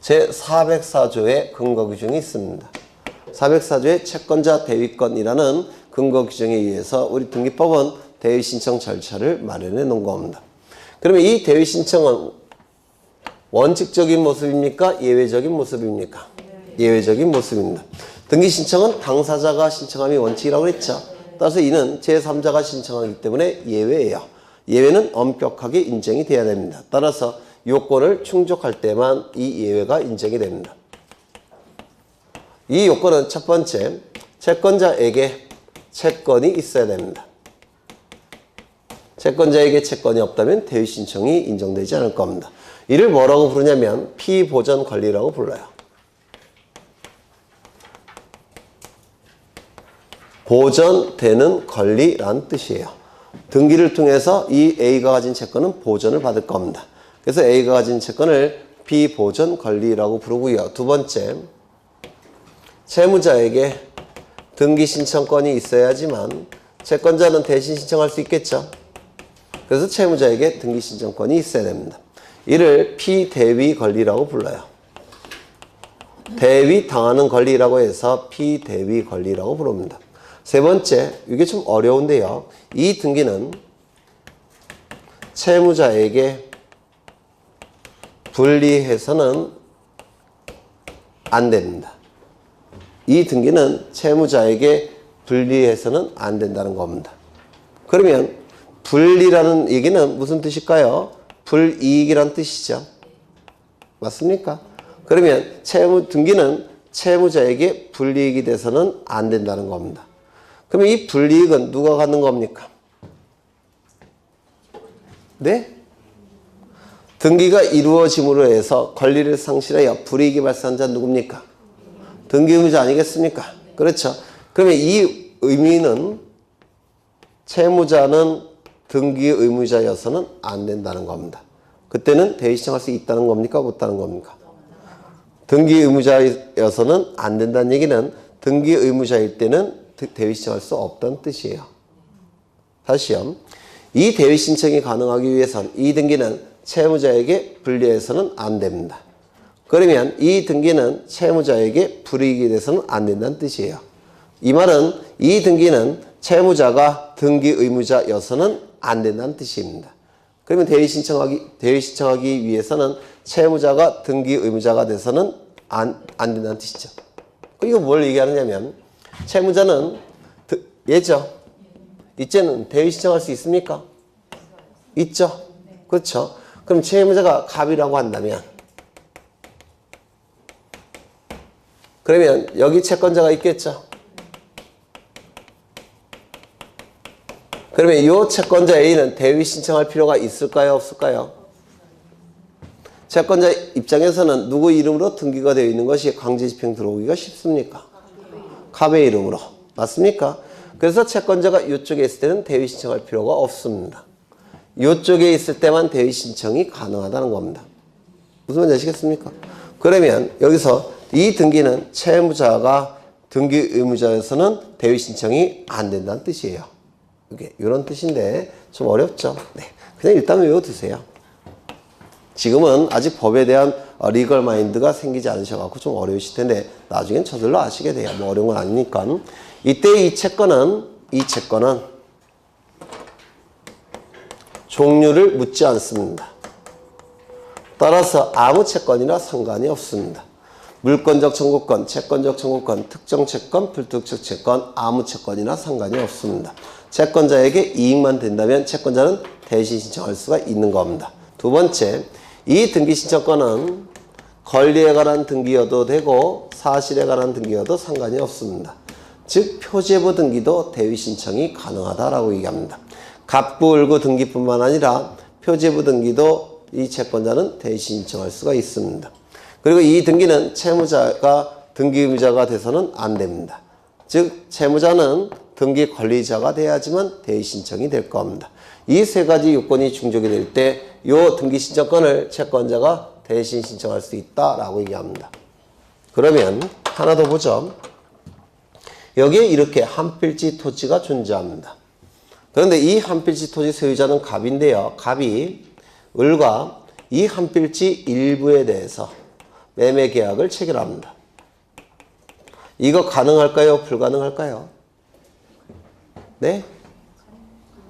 제404조의 근거 규정이 있습니다. 404조의 채권자 대위권이라는 근거 규정에 의해서 우리 등기법은 대위 신청 절차를 마련해 놓은 겁니다. 그러면 이 대위 신청은 원칙적인 모습입니까? 예외적인 모습입니까? 예외적인 모습입니다. 등기 신청은 당사자가 신청함이 원칙이라고 했죠. 따라서 이는 제3자가 신청하기 때문에 예외예요. 예외는 엄격하게 인정이 돼야 됩니다. 따라서 요건을 충족할 때만 이 예외가 인정이 됩니다. 이 요건은 첫 번째, 채권자에게 채권이 있어야 됩니다. 채권자에게 채권이 없다면 대위 신청이 인정되지 않을 겁니다. 이를 뭐라고 부르냐면 피보전 권리라고 불러요. 보전되는 권리란 뜻이에요. 등기를 통해서 이 A가 가진 채권은 보전을 받을 겁니다. 그래서 A가 가진 채권을 비보전 권리라고 부르고요. 두 번째, 채무자에게 등기 신청권이 있어야지만 채권자는 대신 신청할 수 있겠죠. 그래서 채무자에게 등기 신청권이 있어야 됩니다. 이를 피대위 권리라고 불러요. 대위 당하는 권리라고 해서 피대위 권리라고 부릅니다. 세 번째, 이게 좀 어려운데요. 이 등기는 채무자에게 불리해서는 안 됩니다. 이 등기는 채무자에게 불리해서는 안 된다는 겁니다. 그러면 불리라는 얘기는 무슨 뜻일까요? 불이익이란 뜻이죠. 맞습니까? 그러면 등기는 채무자에게 불이익이 돼서는 안 된다는 겁니다. 그러면 이 불이익은 누가 갖는 겁니까? 네? 등기가 이루어짐으로 해서 권리를 상실하여 불이익이 발생한 자는 누굽니까? 등기 의무자 아니겠습니까? 그렇죠. 그러면 이 의미는 채무자는 등기 의무자여서는 안 된다는 겁니다. 그때는 대위 신청할 수 있다는 겁니까? 못하는 겁니까? 등기 의무자여서는 안 된다는 얘기는 등기 의무자일 때는 대위 신청할 수 없다는 뜻이에요. 다시요. 이 대위 신청이 가능하기 위해선 이 등기는 채무자에게 불리해서는 안 됩니다. 그러면 이 등기는 채무자에게 불이익이 돼서는 안 된다는 뜻이에요. 이 말은 이 등기는 채무자가 등기 의무자여서는 안 된다는 뜻입니다. 그러면 대위 신청하기 위해서는 채무자가 등기 의무자가 돼서는 안 된다는 뜻이죠. 이거 뭘 얘기하느냐면 채무자는 얘죠. 이제는 대위 신청할 수 있습니까? 있죠. 그렇죠. 그럼 채무자가 갑이라고 한다면 그러면 여기 채권자가 있겠죠. 그러면 이 채권자 A는 대위 신청할 필요가 있을까요? 없을까요? 채권자 입장에서는 누구 이름으로 등기가 되어 있는 것이 강제집행 들어오기가 쉽습니까? 갑의 이름으로. 맞습니까? 그래서 채권자가 이쪽에 있을 때는 대위 신청할 필요가 없습니다. 이쪽에 있을 때만 대위 신청이 가능하다는 겁니다. 무슨 말인지 아시겠습니까? 그러면 여기서 이 등기는 채무자가 등기 의무자여서는 대위 신청이 안 된다는 뜻이에요. 이게 이런 뜻인데 좀 어렵죠? 네, 그냥 일단 외워두세요. 지금은 아직 법에 대한 리걸 마인드가 생기지 않으셔갖고 좀 어려우실 텐데 나중엔 저절로 아시게 돼요. 뭐 어려운 건 아니니까. 이때 이 채권은 종류를 묻지 않습니다. 따라서 아무 채권이나 상관이 없습니다. 물권적 청구권, 채권적 청구권, 특정 채권, 불특정 채권, 아무 채권이나 상관이 없습니다. 채권자에게 이익만 된다면 채권자는 대신 신청할 수가 있는 겁니다. 두 번째, 이 등기 신청권은 권리에 관한 등기여도 되고 사실에 관한 등기여도 상관이 없습니다. 즉 표제부 등기도 대위 신청이 가능하다라고 얘기합니다. 갑구을구 등기뿐만 아니라 표제부 등기도 이 채권자는 대신 신청할 수가 있습니다. 그리고 이 등기는 채무자가 등기 의무자가 돼서는 안 됩니다. 즉 채무자는 등기 권리자가 돼야지만 대위 신청이 될 겁니다. 이 세 가지 요건이 충족이 될 때 이 등기 신청권을 채권자가 대신 신청할 수 있다라고 얘기합니다. 그러면 하나 더 보죠. 여기에 이렇게 한 필지 토지가 존재합니다. 그런데 이 한 필지 토지 소유자는 갑인데요. 갑이 을과 이 한 필지 일부에 대해서 매매 계약을 체결합니다. 이거 가능할까요? 불가능할까요? 네?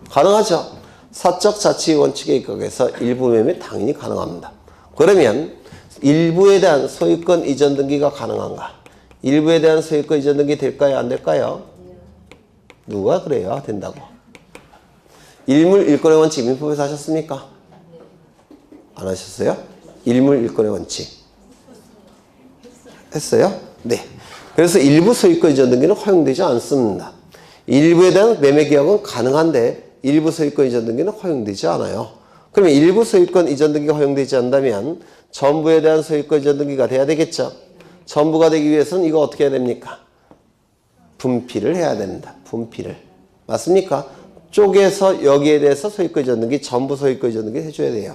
가능하죠. 사적 자치 원칙에 입각해서 일부 매매 당연히 가능합니다. 그러면 일부에 대한 소유권 이전 등기가 가능한가? 일부에 대한 소유권 이전 등기 될까요? 안 될까요? 누가 그래요? 된다고. 일물 일권의 원칙 민법에서 하셨습니까? 안 하셨어요? 일물 일권의 원칙. 했어요? 네. 그래서 일부 소유권 이전 등기는 허용되지 않습니다. 일부에 대한 매매 계약은 가능한데 일부 소유권 이전 등기는 허용되지 않아요. 그러면 일부 소유권 이전 등기가 허용되지 않다면 전부에 대한 소유권 이전 등기가 돼야 되겠죠. 전부가 되기 위해서는 이거 어떻게 해야 됩니까? 분필을 해야 됩니다. 분필을. 맞습니까? 쪼개서 여기에 대해서 소유권 이전 등기, 전부 소유권 이전 등기 해줘야 돼요.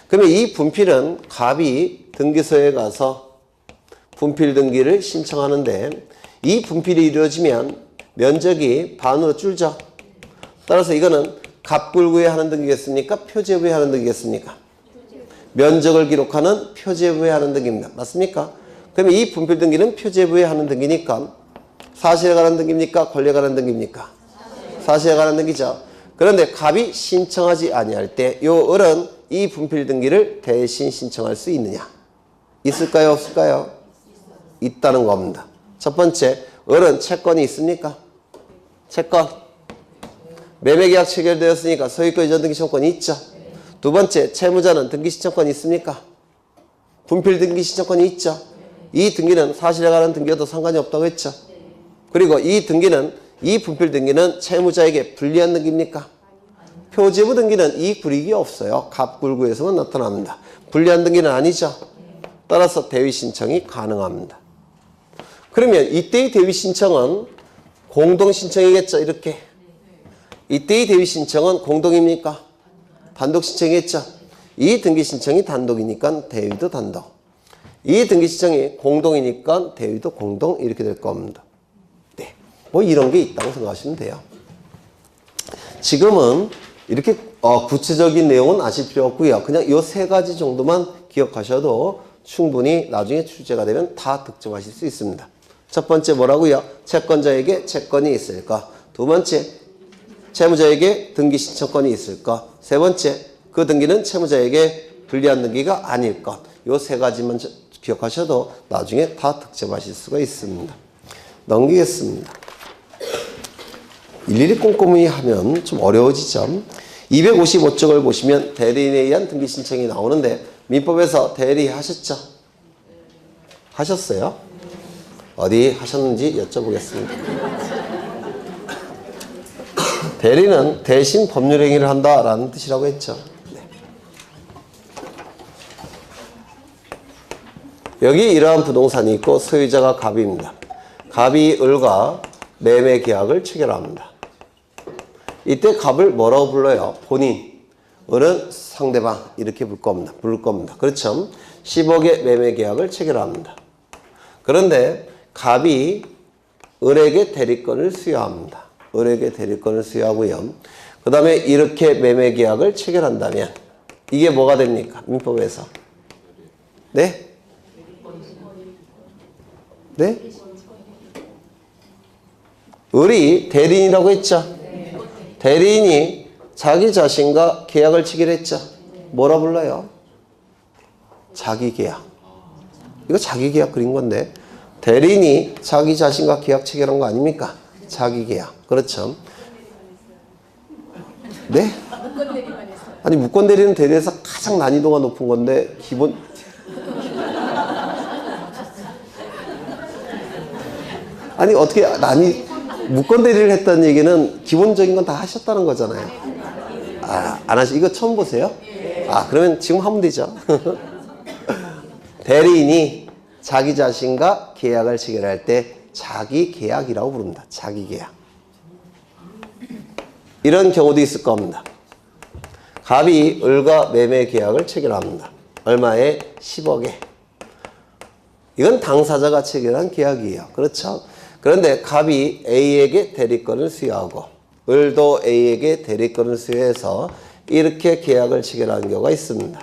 그러면 이 분필은 갑이 등기소에 가서 분필 등기를 신청하는데 이 분필이 이루어지면 면적이 반으로 줄죠. 따라서 이거는 갑굴구에 하는 등기겠습니까? 표제부에 하는 등기겠습니까? 면적을 기록하는 표제부에 하는 등기입니다. 맞습니까? 그러면 이 분필 등기는 표제부에 하는 등기니까 사실에 관한 등기입니까? 권리에 관한 등기입니까? 사실에 관한 등기죠. 그런데 갑이 신청하지 아니할 때 요 을은 이 분필 등기를 대신 신청할 수 있느냐? 있을까요? 없을까요? 있다는 겁니다. 첫 번째, 을은 채권이 있습니까? 채권. 매매계약 체결되었으니까 소유권 이전 등기 신청권이 있죠. 두 번째, 채무자는 등기 신청권이 있습니까? 분필 등기 신청권이 있죠. 이 등기는 사실에 관한 등기여도 상관이 없다고 했죠. 그리고 이 등기는 이 분필 등기는 채무자에게 불리한 등기입니까? 표제부 등기는 이 불이익이 없어요. 갑굴구에서만 나타납니다. 불리한 등기는 아니죠. 따라서 대위 신청이 가능합니다. 그러면 이때의 대위 신청은 공동 신청이겠죠. 이렇게. 이때의 대위 신청은 공동입니까? 단독 신청이겠죠. 이 등기 신청이 단독이니까 대위도 단독. 이 등기 신청이 공동이니까 대위도 공동 이렇게 될 겁니다. 네, 뭐 이런 게 있다고 생각하시면 돼요. 지금은 이렇게 구체적인 내용은 아실 필요 없고요. 그냥 이 세 가지 정도만 기억하셔도 충분히 나중에 출제가 되면 다 득점하실 수 있습니다. 첫 번째 뭐라고요? 채권자에게 채권이 있을까? 두 번째, 채무자에게 등기 신청권이 있을까? 세 번째, 그 등기는 채무자에게 불리한 등기가 아닐 것. 요 세 가지만 기억하셔도 나중에 다 득점하실 수가 있습니다. 넘기겠습니다. 일일이 꼼꼼히 하면 좀 어려워지죠. 255쪽을 보시면 대리인에 의한 등기 신청이 나오는데 민법에서 대리 하셨죠? 하셨어요? 어디 하셨는지 여쭤보겠습니다. 대리는 대신 법률 행위를 한다라는 뜻이라고 했죠. 네. 여기 이러한 부동산이 있고 소유자가 갑입니다. 갑이 을과 매매 계약을 체결합니다. 이때 갑을 뭐라고 불러요? 본인. 을은 상대방 이렇게 부를 겁니다. 그렇죠? 10억의 매매 계약을 체결합니다. 그런데 갑이 을에게 대리권을 수여합니다. 을에게 대리권을 수여하고요. 그 다음에 이렇게 매매 계약을 체결한다면 이게 뭐가 됩니까? 민법에서. 네? 네? 을이 대리인이라고 했죠? 대리인이 자기 자신과 계약을 체결했죠? 뭐라 불러요? 자기 계약. 이거 자기 계약 그린 건데 대리인이 자기 자신과 계약 체결한 거 아닙니까? 자기 계약. 그렇죠? 네? 아니 무권 대리는 대리에서 가장 난이도가 높은 건데 기본 아니 어떻게 무권 대리를 했다는 얘기는 기본적인 건 다 하셨다는 거잖아요. 아, 안 하시 이거 처음 보세요? 아, 그러면 지금 하면 되죠. 대리인이 자기 자신과 계약을 체결할 때 자기 계약이라고 부릅니다. 자기 계약. 이런 경우도 있을 겁니다. 갑이 을과 매매 계약을 체결합니다. 얼마에? 10억에. 이건 당사자가 체결한 계약이에요. 그렇죠? 그런데 갑이 A에게 대리권을 수여하고 을도 A에게 대리권을 수여해서 이렇게 계약을 체결하는 경우가 있습니다.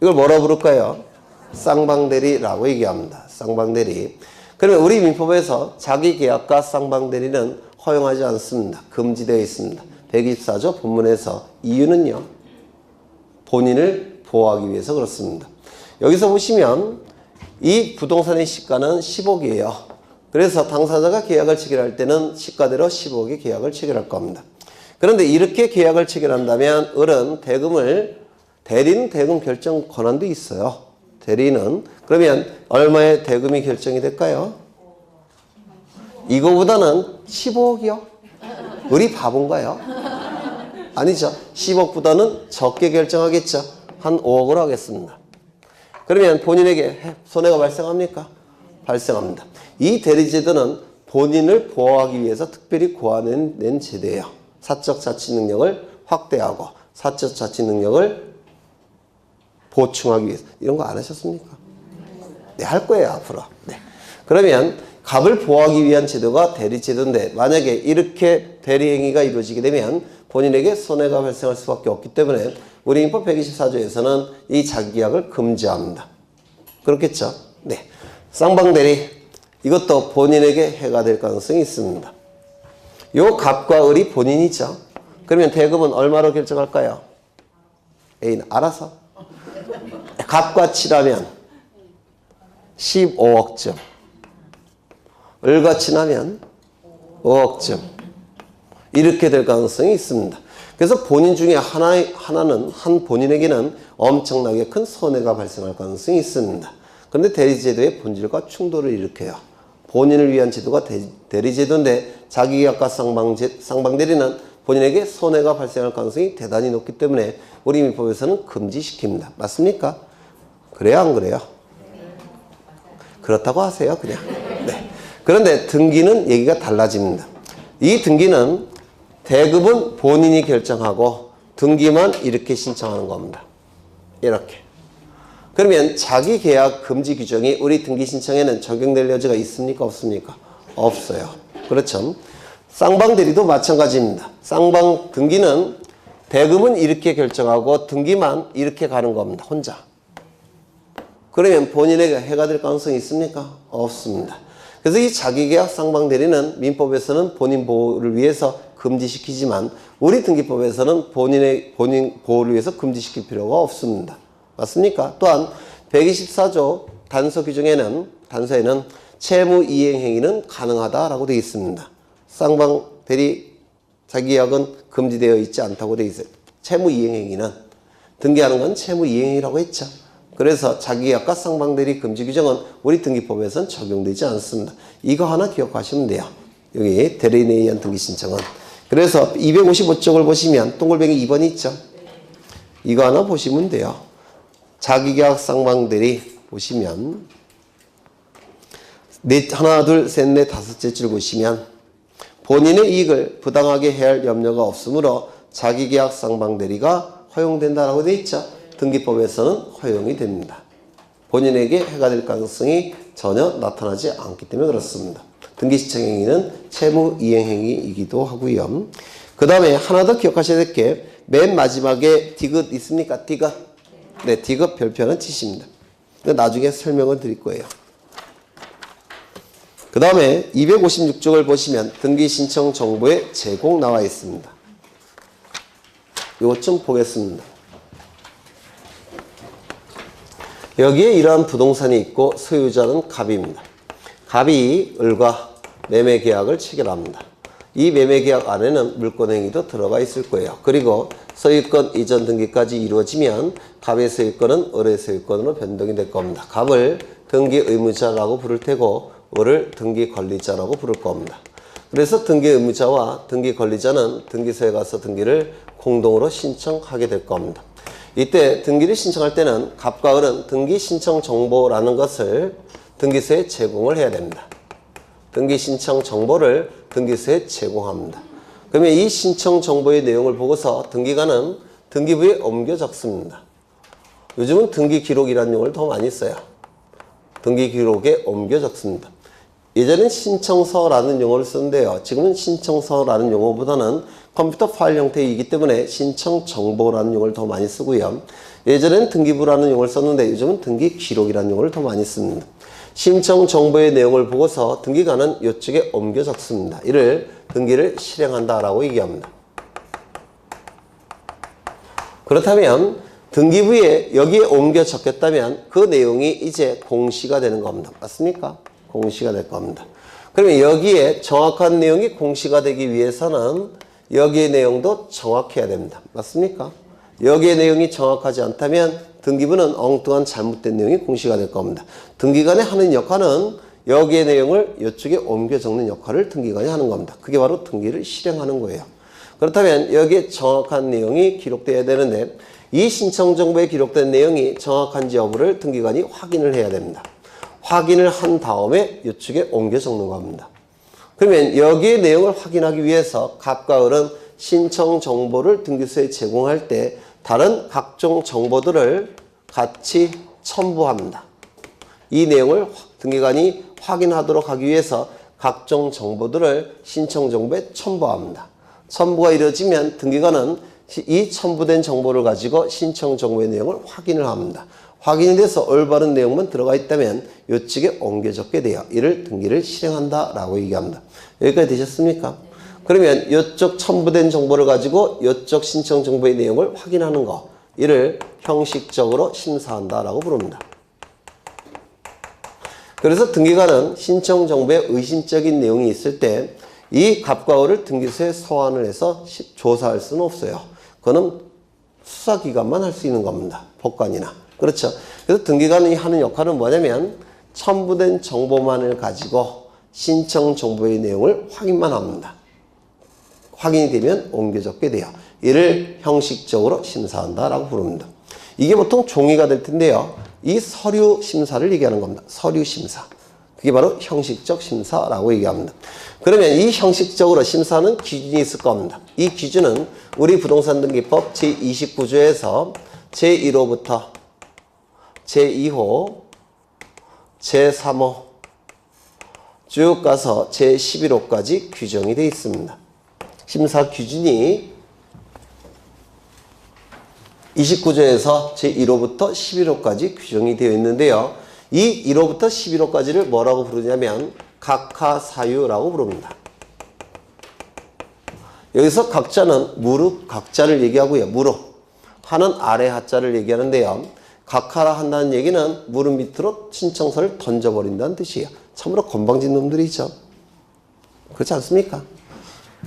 이걸 뭐라 부를까요? 쌍방대리라고 얘기합니다. 쌍방대리. 그러면 우리 민법에서 자기 계약과 쌍방대리는 허용하지 않습니다. 금지되어 있습니다. 124조 본문에서 이유는요. 본인을 보호하기 위해서 그렇습니다. 여기서 보시면 이 부동산의 시가는 10억이에요. 그래서 당사자가 계약을 체결할 때는 시가대로 10억의 계약을 체결할 겁니다. 그런데 이렇게 계약을 체결한다면 을은 대리는 대금 결정 권한도 있어요. 대리는 그러면 얼마의 대금이 결정이 될까요? 이거보다는 15억이요? 을이 바본가요? 아니죠. 10억보다는 적게 결정하겠죠. 한 5억으로 하겠습니다. 그러면 본인에게 손해가 발생합니까? 발생합니다. 이 대리제도는 본인을 보호하기 위해서 특별히 고안된 제도예요. 사적 자치 능력을 확대하고 사적 자치 능력을 보충하기 위해서. 이런 거 안 하셨습니까? 네, 할 거예요, 앞으로. 네. 그러면 갑을 보호하기 위한 제도가 대리제도인데 만약에 이렇게 대리행위가 이루어지게 되면 본인에게 손해가 발생할 수밖에 없기 때문에 우리 민법 124조에서는 이 자기계약을 금지합니다. 그렇겠죠? 네. 쌍방대리 이것도 본인에게 해가 될 가능성이 있습니다. 요 갑과 을이 본인이죠. 그러면 대금은 얼마로 결정할까요? A는 알아서. 갑과 치라면 15억쯤. 을과 치라면 5억쯤. 이렇게 될 가능성이 있습니다. 그래서 본인 중에 하나는 한 본인에게는 엄청나게 큰 손해가 발생할 가능성이 있습니다. 그런데 대리제도의 본질과 충돌을 일으켜요. 본인을 위한 제도가 대리제도인데 자기계약과 쌍방대리는 본인에게 손해가 발생할 가능성이 대단히 높기 때문에 우리 민법에서는 금지시킵니다. 맞습니까? 그래요, 안 그래요? 그렇다고 하세요, 그냥. 네. 그런데 등기는 얘기가 달라집니다. 이 등기는 대금은 본인이 결정하고 등기만 이렇게 신청하는 겁니다. 이렇게. 그러면 자기 계약 금지 규정이 우리 등기 신청에는 적용될 여지가 있습니까? 없습니까? 없어요. 그렇죠? 쌍방대리도 마찬가지입니다. 쌍방 등기는 대금은 이렇게 결정하고 등기만 이렇게 가는 겁니다. 혼자. 그러면 본인에게 해가 될 가능성이 있습니까? 없습니다. 그래서 이 자기계약 쌍방대리는 민법에서는 본인 보호를 위해서 금지시키지만 우리 등기법에서는 본인 보호를 위해서 금지시킬 필요가 없습니다. 맞습니까? 또한 124조 단서에는 채무 이행 행위는 가능하다라고 되어 있습니다. 쌍방대리 자기계약은 금지되어 있지 않다고 되어 있어요. 채무 이행 행위는 등기하는 건 채무 이행 행위라고 했죠. 그래서 자기계약과 쌍방대리 금지 규정은 우리 등기법에서는 적용되지 않습니다. 이거 하나 기억하시면 돼요. 여기 대리인에 의한 등기 신청은. 그래서 255쪽을 보시면 동글뱅이 2번이 있죠. 이거 하나 보시면 돼요. 자기계약 쌍방대리 보시면 하나 둘 셋 넷 다섯째 줄 보시면 본인의 이익을 부당하게 해할 염려가 없으므로 자기계약 쌍방대리가 허용된다라고 되어 있죠. 등기법에서는 허용이 됩니다. 본인에게 해가 될 가능성이 전혀 나타나지 않기 때문에 그렇습니다. 등기시청행위는 채무이행행위이기도 하고요. 그 다음에 하나 더 기억하셔야 될 게 맨 마지막에 디귿 있습니까? 디귿. 네, 디귿 별표는 치십니다. 나중에 설명을 드릴 거예요. 그 다음에 256쪽을 보시면 등기신청 정보의 제공 나와 있습니다. 이것 좀 보겠습니다. 여기에 이러한 부동산이 있고 소유자는 갑입니다. 갑이 을과 매매계약을 체결합니다. 이 매매계약 안에는 물권행위도 들어가 있을 거예요. 그리고 소유권 이전 등기까지 이루어지면 갑의 소유권은 을의 소유권으로 변동이 될 겁니다. 갑을 등기 의무자라고 부를 테고 을을 등기 권리자라고 부를 겁니다. 그래서 등기 의무자와 등기 권리자는 등기소에 가서 등기를 공동으로 신청하게 될 겁니다. 이때 등기를 신청할 때는 갑과 을은 등기 신청 정보라는 것을 등기소에 제공을 해야 됩니다. 등기 신청 정보를 등기소에 제공합니다. 그러면 이 신청 정보의 내용을 보고서 등기관은 등기부에 옮겨 적습니다. 요즘은 등기 기록이라는 용어를 더 많이 써요. 등기 기록에 옮겨 적습니다. 예전엔 신청서라는 용어를 쓰는데요. 지금은 신청서라는 용어보다는 컴퓨터 파일 형태이기 때문에 신청정보라는 용어를 더 많이 쓰고요. 예전엔 등기부라는 용어를 썼는데 요즘은 등기 기록이라는 용어를 더 많이 씁니다. 신청정보의 내용을 보고서 등기관은 이쪽에 옮겨 적습니다. 이를 등기를 실행한다라고 얘기합니다. 그렇다면 등기부에 여기에 옮겨 적겠다면 그 내용이 이제 공시가 되는 겁니다. 맞습니까? 공시가 될 겁니다. 그러면 여기에 정확한 내용이 공시가 되기 위해서는 여기의 내용도 정확해야 됩니다. 맞습니까? 여기의 내용이 정확하지 않다면 등기부는 엉뚱한 잘못된 내용이 공시가 될 겁니다. 등기관이 하는 역할은 여기의 내용을 이쪽에 옮겨 적는 역할을 등기관이 하는 겁니다. 그게 바로 등기를 실행하는 거예요. 그렇다면 여기에 정확한 내용이 기록돼야 되는데 이 신청 정보에 기록된 내용이 정확한지 여부를 등기관이 확인을 해야 됩니다. 확인을 한 다음에 이쪽에 옮겨 적는 겁니다. 그러면 여기의 내용을 확인하기 위해서 갑과 을은 신청 정보를 등기소에 제공할 때 다른 각종 정보들을 같이 첨부합니다. 이 내용을 등기관이 확인하도록 하기 위해서 각종 정보들을 신청 정보에 첨부합니다. 첨부가 이루어지면 등기관은 이 첨부된 정보를 가지고 신청 정보의 내용을 확인을 합니다. 확인이 돼서 올바른 내용만 들어가 있다면 이쪽에 옮겨 적게 돼요. 이를 등기를 실행한다라고 얘기합니다. 여기까지 되셨습니까? 그러면 이쪽 첨부된 정보를 가지고 이쪽 신청 정보의 내용을 확인하는 거, 이를 형식적으로 심사한다라고 부릅니다. 그래서 등기관은 신청 정보에 의심적인 내용이 있을 때 이 갑과 을을 등기소에 소환을 해서 조사할 수는 없어요. 그거는 수사기관만 할 수 있는 겁니다. 법관이나. 그렇죠. 그래서 등기관이 하는 역할은 뭐냐면 첨부된 정보만을 가지고 신청 정보의 내용을 확인만 합니다. 확인이 되면 옮겨 적게 돼요. 이를 형식적으로 심사한다라고 부릅니다. 이게 보통 종이가 될 텐데요. 이 서류 심사를 얘기하는 겁니다. 서류 심사. 그게 바로 형식적 심사라고 얘기합니다. 그러면 이 형식적으로 심사하는 기준이 있을 겁니다. 이 기준은 우리 부동산등기법 제29조에서 제1호부터 제2호, 제3호 쭉 가서 제11호까지 규정이 되어 있습니다. 심사 기준이 29조에서 제1호부터 11호까지 규정이 되어 있는데요. 이 1호부터 11호까지를 뭐라고 부르냐면 각하사유라고 부릅니다. 여기서 각자는 무릎 각자를 얘기하고요. 무릎. 하는 아래 하자를 얘기하는데요. 각하라 한다는 얘기는 무릎 밑으로 신청서를 던져버린다는 뜻이에요. 참으로 건방진 놈들이죠. 그렇지 않습니까?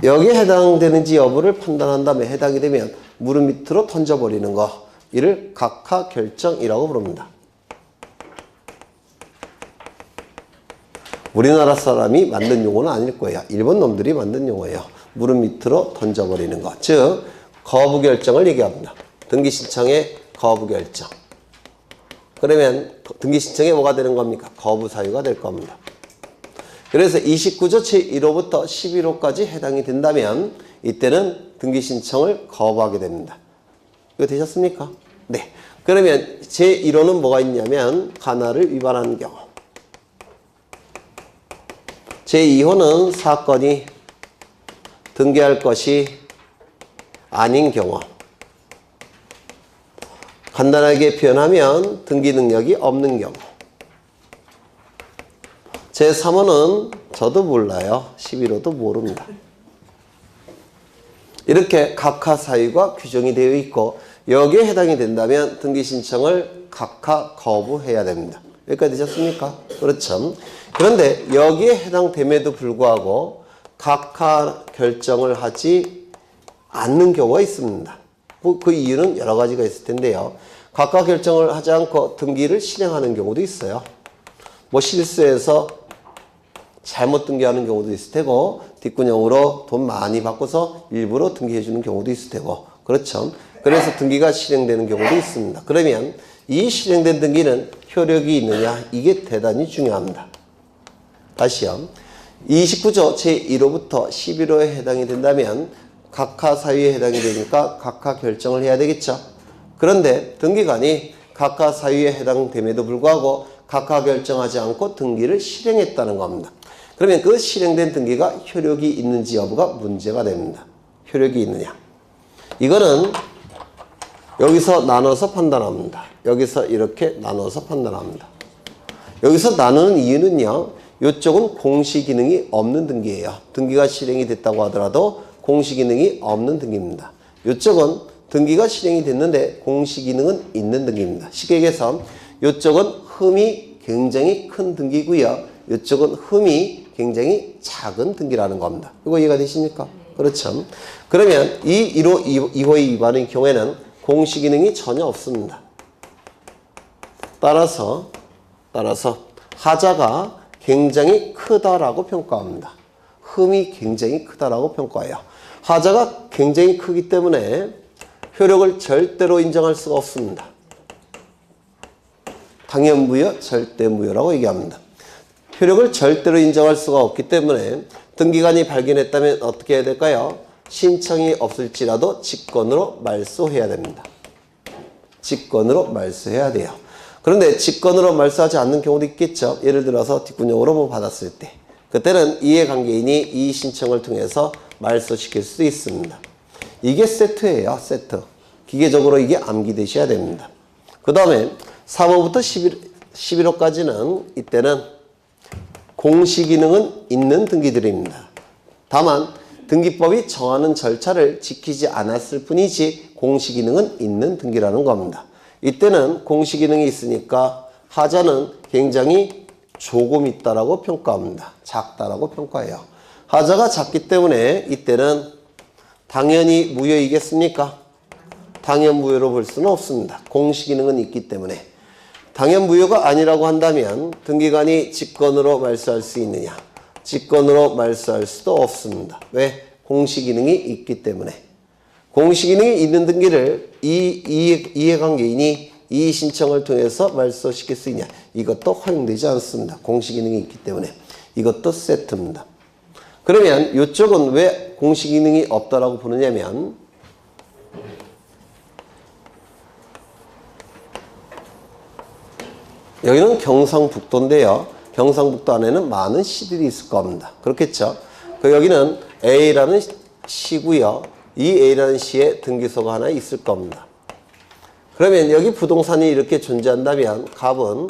여기에 해당되는지 여부를 판단한 다음에 해당이 되면 무릎 밑으로 던져버리는 거. 이를 각하 결정이라고 부릅니다. 우리나라 사람이 만든 용어는 아닐 거예요. 일본 놈들이 만든 용어예요. 무릎 밑으로 던져버리는 것. 즉 거부 결정을 얘기합니다. 등기 신청의 거부 결정. 그러면 등기 신청에 뭐가 되는 겁니까? 거부 사유가 될 겁니다. 그래서 29조 제1호부터 11호까지 해당이 된다면 이때는 등기 신청을 거부하게 됩니다. 이거 되셨습니까? 네. 그러면 제1호는 뭐가 있냐면 가나를 위반하는 경우. 제2호는 사건이 등기할 것이 아닌 경우. 간단하게 표현하면 등기 능력이 없는 경우. 제3호는 저도 몰라요. 11호도 모릅니다. 이렇게 각하 사유가 규정이 되어 있고 여기에 해당이 된다면 등기 신청을 각하 거부해야 됩니다. 여기까지 되셨습니까? 그렇죠. 그런데 여기에 해당됨에도 불구하고 각하 결정을 하지 않는 경우가 있습니다. 그 이유는 여러 가지가 있을 텐데요. 각하 결정을 하지 않고 등기를 실행하는 경우도 있어요. 뭐 실수해서 잘못 등기하는 경우도 있을 테고 뒷구녕으로 돈 많이 받고서 일부러 등기해 주는 경우도 있을 테고 그렇죠. 그래서 등기가 실행되는 경우도 있습니다. 그러면 이 실행된 등기는 효력이 있느냐 이게 대단히 중요합니다. 다시요. 29조 제1호부터 11호에 해당이 된다면 각하 사유에 해당이 되니까 각하 결정을 해야 되겠죠. 그런데 등기관이 각하 사유에 해당됨에도 불구하고 각하 결정하지 않고 등기를 실행했다는 겁니다. 그러면 그 실행된 등기가 효력이 있는지 여부가 문제가 됩니다. 효력이 있느냐. 이거는 여기서 나눠서 판단합니다. 여기서 이렇게 나눠서 판단합니다. 여기서 나누는 이유는요. 이쪽은 공시 기능이 없는 등기예요. 등기가 실행이 됐다고 하더라도 공시 기능이 없는 등기입니다. 이쪽은 등기가 실행이 됐는데 공시 기능은 있는 등기입니다. 쉽게 얘기해서 이쪽은 흠이 굉장히 큰 등기고요. 이쪽은 흠이 굉장히 작은 등기라는 겁니다. 이거 이해가 되십니까? 그렇죠. 그러면 이 1호, 2호의 위반의 경우에는 공시 기능이 전혀 없습니다. 따라서 하자가 굉장히 크다라고 평가합니다. 흠이 굉장히 크다라고 평가해요. 하자가 굉장히 크기 때문에 효력을 절대로 인정할 수가 없습니다. 당연무효, 절대무효라고 얘기합니다. 효력을 절대로 인정할 수가 없기 때문에 등기관이 발견했다면 어떻게 해야 될까요? 신청이 없을지라도 직권으로 말소해야 됩니다. 직권으로 말소해야 돼요. 그런데 직권으로 말소하지 않는 경우도 있겠죠. 예를 들어서 뒷구녕으로 뭐 받았을 때 그때는 이해관계인이 이 신청을 통해서 말소시킬 수도 있습니다. 이게 세트예요. 세트. 기계적으로 이게 암기되셔야 됩니다. 그 다음에 3호부터 11호까지는 이때는 공시 기능은 있는 등기들입니다. 다만 등기법이 정하는 절차를 지키지 않았을 뿐이지 공시 기능은 있는 등기라는 겁니다. 이때는 공시 기능이 있으니까 하자는 굉장히 조금 있다라고 평가합니다. 작다라고 평가해요. 하자가 작기 때문에 이때는 당연히 무효이겠습니까? 당연 무효로 볼 수는 없습니다. 공시 기능은 있기 때문에. 당연 무효가 아니라고 한다면 등기관이 직권으로 말소할 수 있느냐? 직권으로 말소할 수도 없습니다. 왜? 공시 기능이 있기 때문에. 공시 기능이 있는 등기를 이해관계인이 이 신청을 통해서 말소시킬 수 있냐? 이것도 허용되지 않습니다. 공시 기능이 있기 때문에. 이것도 세트입니다. 그러면 이쪽은 왜 공시 기능이 없다라고 부르냐면 여기는 경상북도인데요. 경상북도 안에는 많은 시들이 있을 겁니다. 그렇겠죠? 여기는 A라는 시고요. 이 A라는 시에 등기소가 하나 있을 겁니다. 그러면 여기 부동산이 이렇게 존재한다면 갑은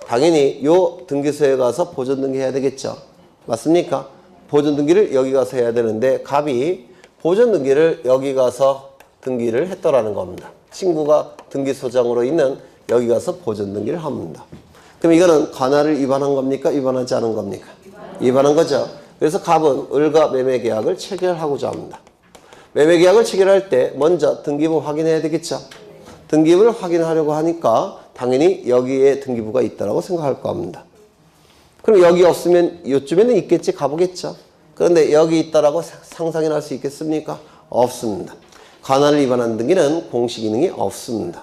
당연히 요 등기소에 가서 보존등기 해야 되겠죠. 맞습니까? 보존등기를 여기 가서 해야 되는데 갑이 보존등기를 여기 가서 등기를 했더라는 겁니다. 친구가 등기소장으로 있는 여기 가서 보존등기를 합니다. 그럼 이거는 관할을 위반한 겁니까? 위반하지 않은 겁니까? 위반한 거죠. 그래서 갑은 을과 매매계약을 체결하고자 합니다. 매매계약을 체결할 때 먼저 등기부 확인해야 되겠죠. 등기부를 확인하려고 하니까 당연히 여기에 등기부가 있다고 생각할 겁니다. 그럼 여기 없으면 이쯤에는 있겠지 가보겠죠. 그런데 여기 있다라고 상상이 날 수 있겠습니까? 없습니다. 관할을 위반한 등기는 공시기능이 없습니다.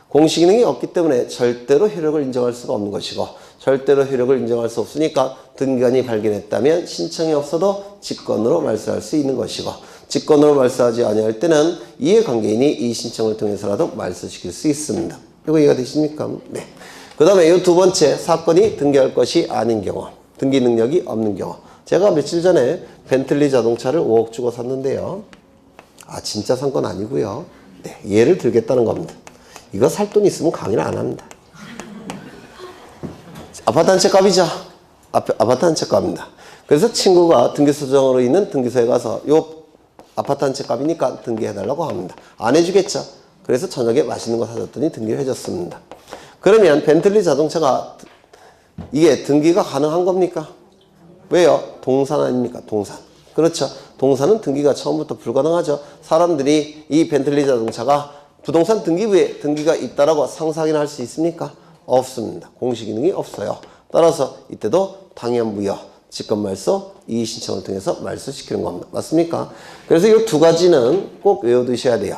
공시기능이 없기 때문에 절대로 효력을 인정할 수가 없는 것이고 절대로 효력을 인정할 수 없으니까 등기관이 발견했다면 신청이 없어도 직권으로 말소할 수 있는 것이고 직권으로 말소하지 아니할 때는 이해관계인이 이 신청을 통해서라도 말소시킬 수 있습니다. 이거 이해가 되십니까? 네. 그 다음에 이 두 번째 사건이 등기할 것이 아닌 경우 등기 능력이 없는 경우 제가 며칠 전에 벤틀리 자동차를 5억 주고 샀는데요. 아 진짜 산 건 아니고요. 네, 예를 들겠다는 겁니다. 이거 살 돈 있으면 강의를 안 합니다. 아파트 한 채 값이죠. 아파트 한 채 값입니다. 그래서 친구가 등기소장으로 있는 등기소에 가서 요 아파트 한 채 값이니까 등기해달라고 합니다. 안 해주겠죠. 그래서 저녁에 맛있는 거 사줬더니 등기를 해줬습니다. 그러면 벤틀리 자동차가 이게 등기가 가능한 겁니까? 왜요? 동산 아닙니까? 동산. 그렇죠. 동산은 등기가 처음부터 불가능하죠. 사람들이 이 벤틀리 자동차가 부동산 등기부에 등기가 있다라고 상상이나 할 수 있습니까? 없습니다. 공시기능이 없어요. 따라서 이때도 당연무효, 직권말소, 이의신청을 통해서 말소시키는 겁니다. 맞습니까? 그래서 이 두 가지는 꼭 외워두셔야 돼요.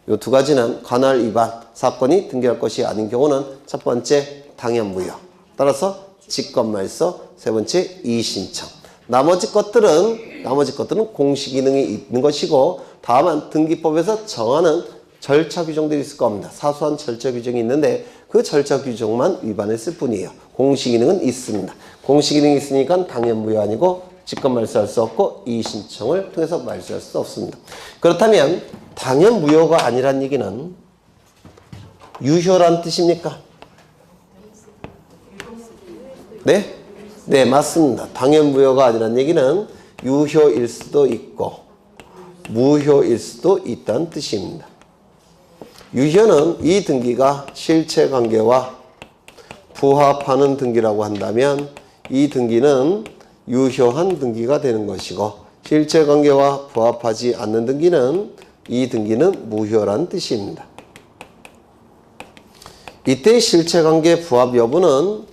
이 두 가지는 관할 위반, 사건이 등기할 것이 아닌 경우는 첫 번째 당연무효, 따라서 직권말소, 세 번째 이의신청. 나머지 것들은 공시기능이 있는 것이고 다만 등기법에서 정하는 절차 규정들이 있을 겁니다. 사소한 절차 규정이 있는데 그 절차 규정만 위반했을 뿐이에요. 공시기능은 있습니다. 공시기능이 있으니까 당연무효 아니고 직권말소할 수 없고 이의신청을 통해서 말소할 수 없습니다. 그렇다면 당연무효가 아니란 얘기는 유효란 뜻입니까? 네? 네, 맞습니다. 당연무효가 아니란 얘기는 유효일 수도 있고 무효일 수도 있다는 뜻입니다. 유효는 이 등기가 실체관계와 부합하는 등기라고 한다면 이 등기는 유효한 등기가 되는 것이고 실체관계와 부합하지 않는 등기는 이 등기는 무효라는 뜻입니다. 이때 실체관계 부합 여부는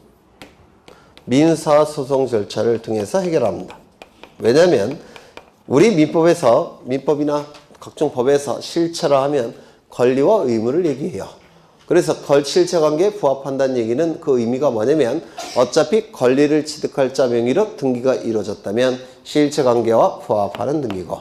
민사소송 절차를 통해서 해결합니다. 왜냐하면 우리 민법이나 각종 법에서 실체라 하면 권리와 의무를 얘기해요. 그래서 실체관계에 부합한다는 얘기는 그 의미가 뭐냐면 어차피 권리를 취득할 자 명의로 등기가 이루어졌다면 실체관계와 부합하는 등기고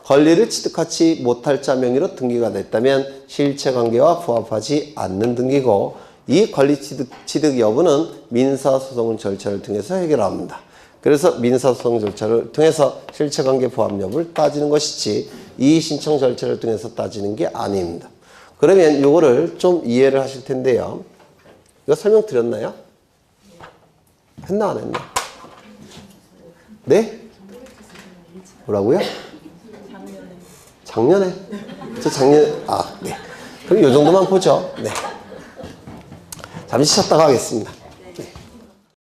권리를 취득하지 못할 자 명의로 등기가 됐다면 실체관계와 부합하지 않는 등기고 이 권리 취득 여부는 민사소송 절차를 통해서 해결합니다. 그래서 민사소송 절차를 통해서 실체관계 부합 여부를 따지는 것이지 이의신청 절차를 통해서 따지는 게 아닙니다. 그러면 이거를 좀 이해를 하실 텐데요. 이거 설명드렸나요? 했나 안 했나? 네? 뭐라고요? 작년에? 저 작년에, 네. 그럼 이 정도만 보죠. 네. 잠시 쉬었다가 하겠습니다.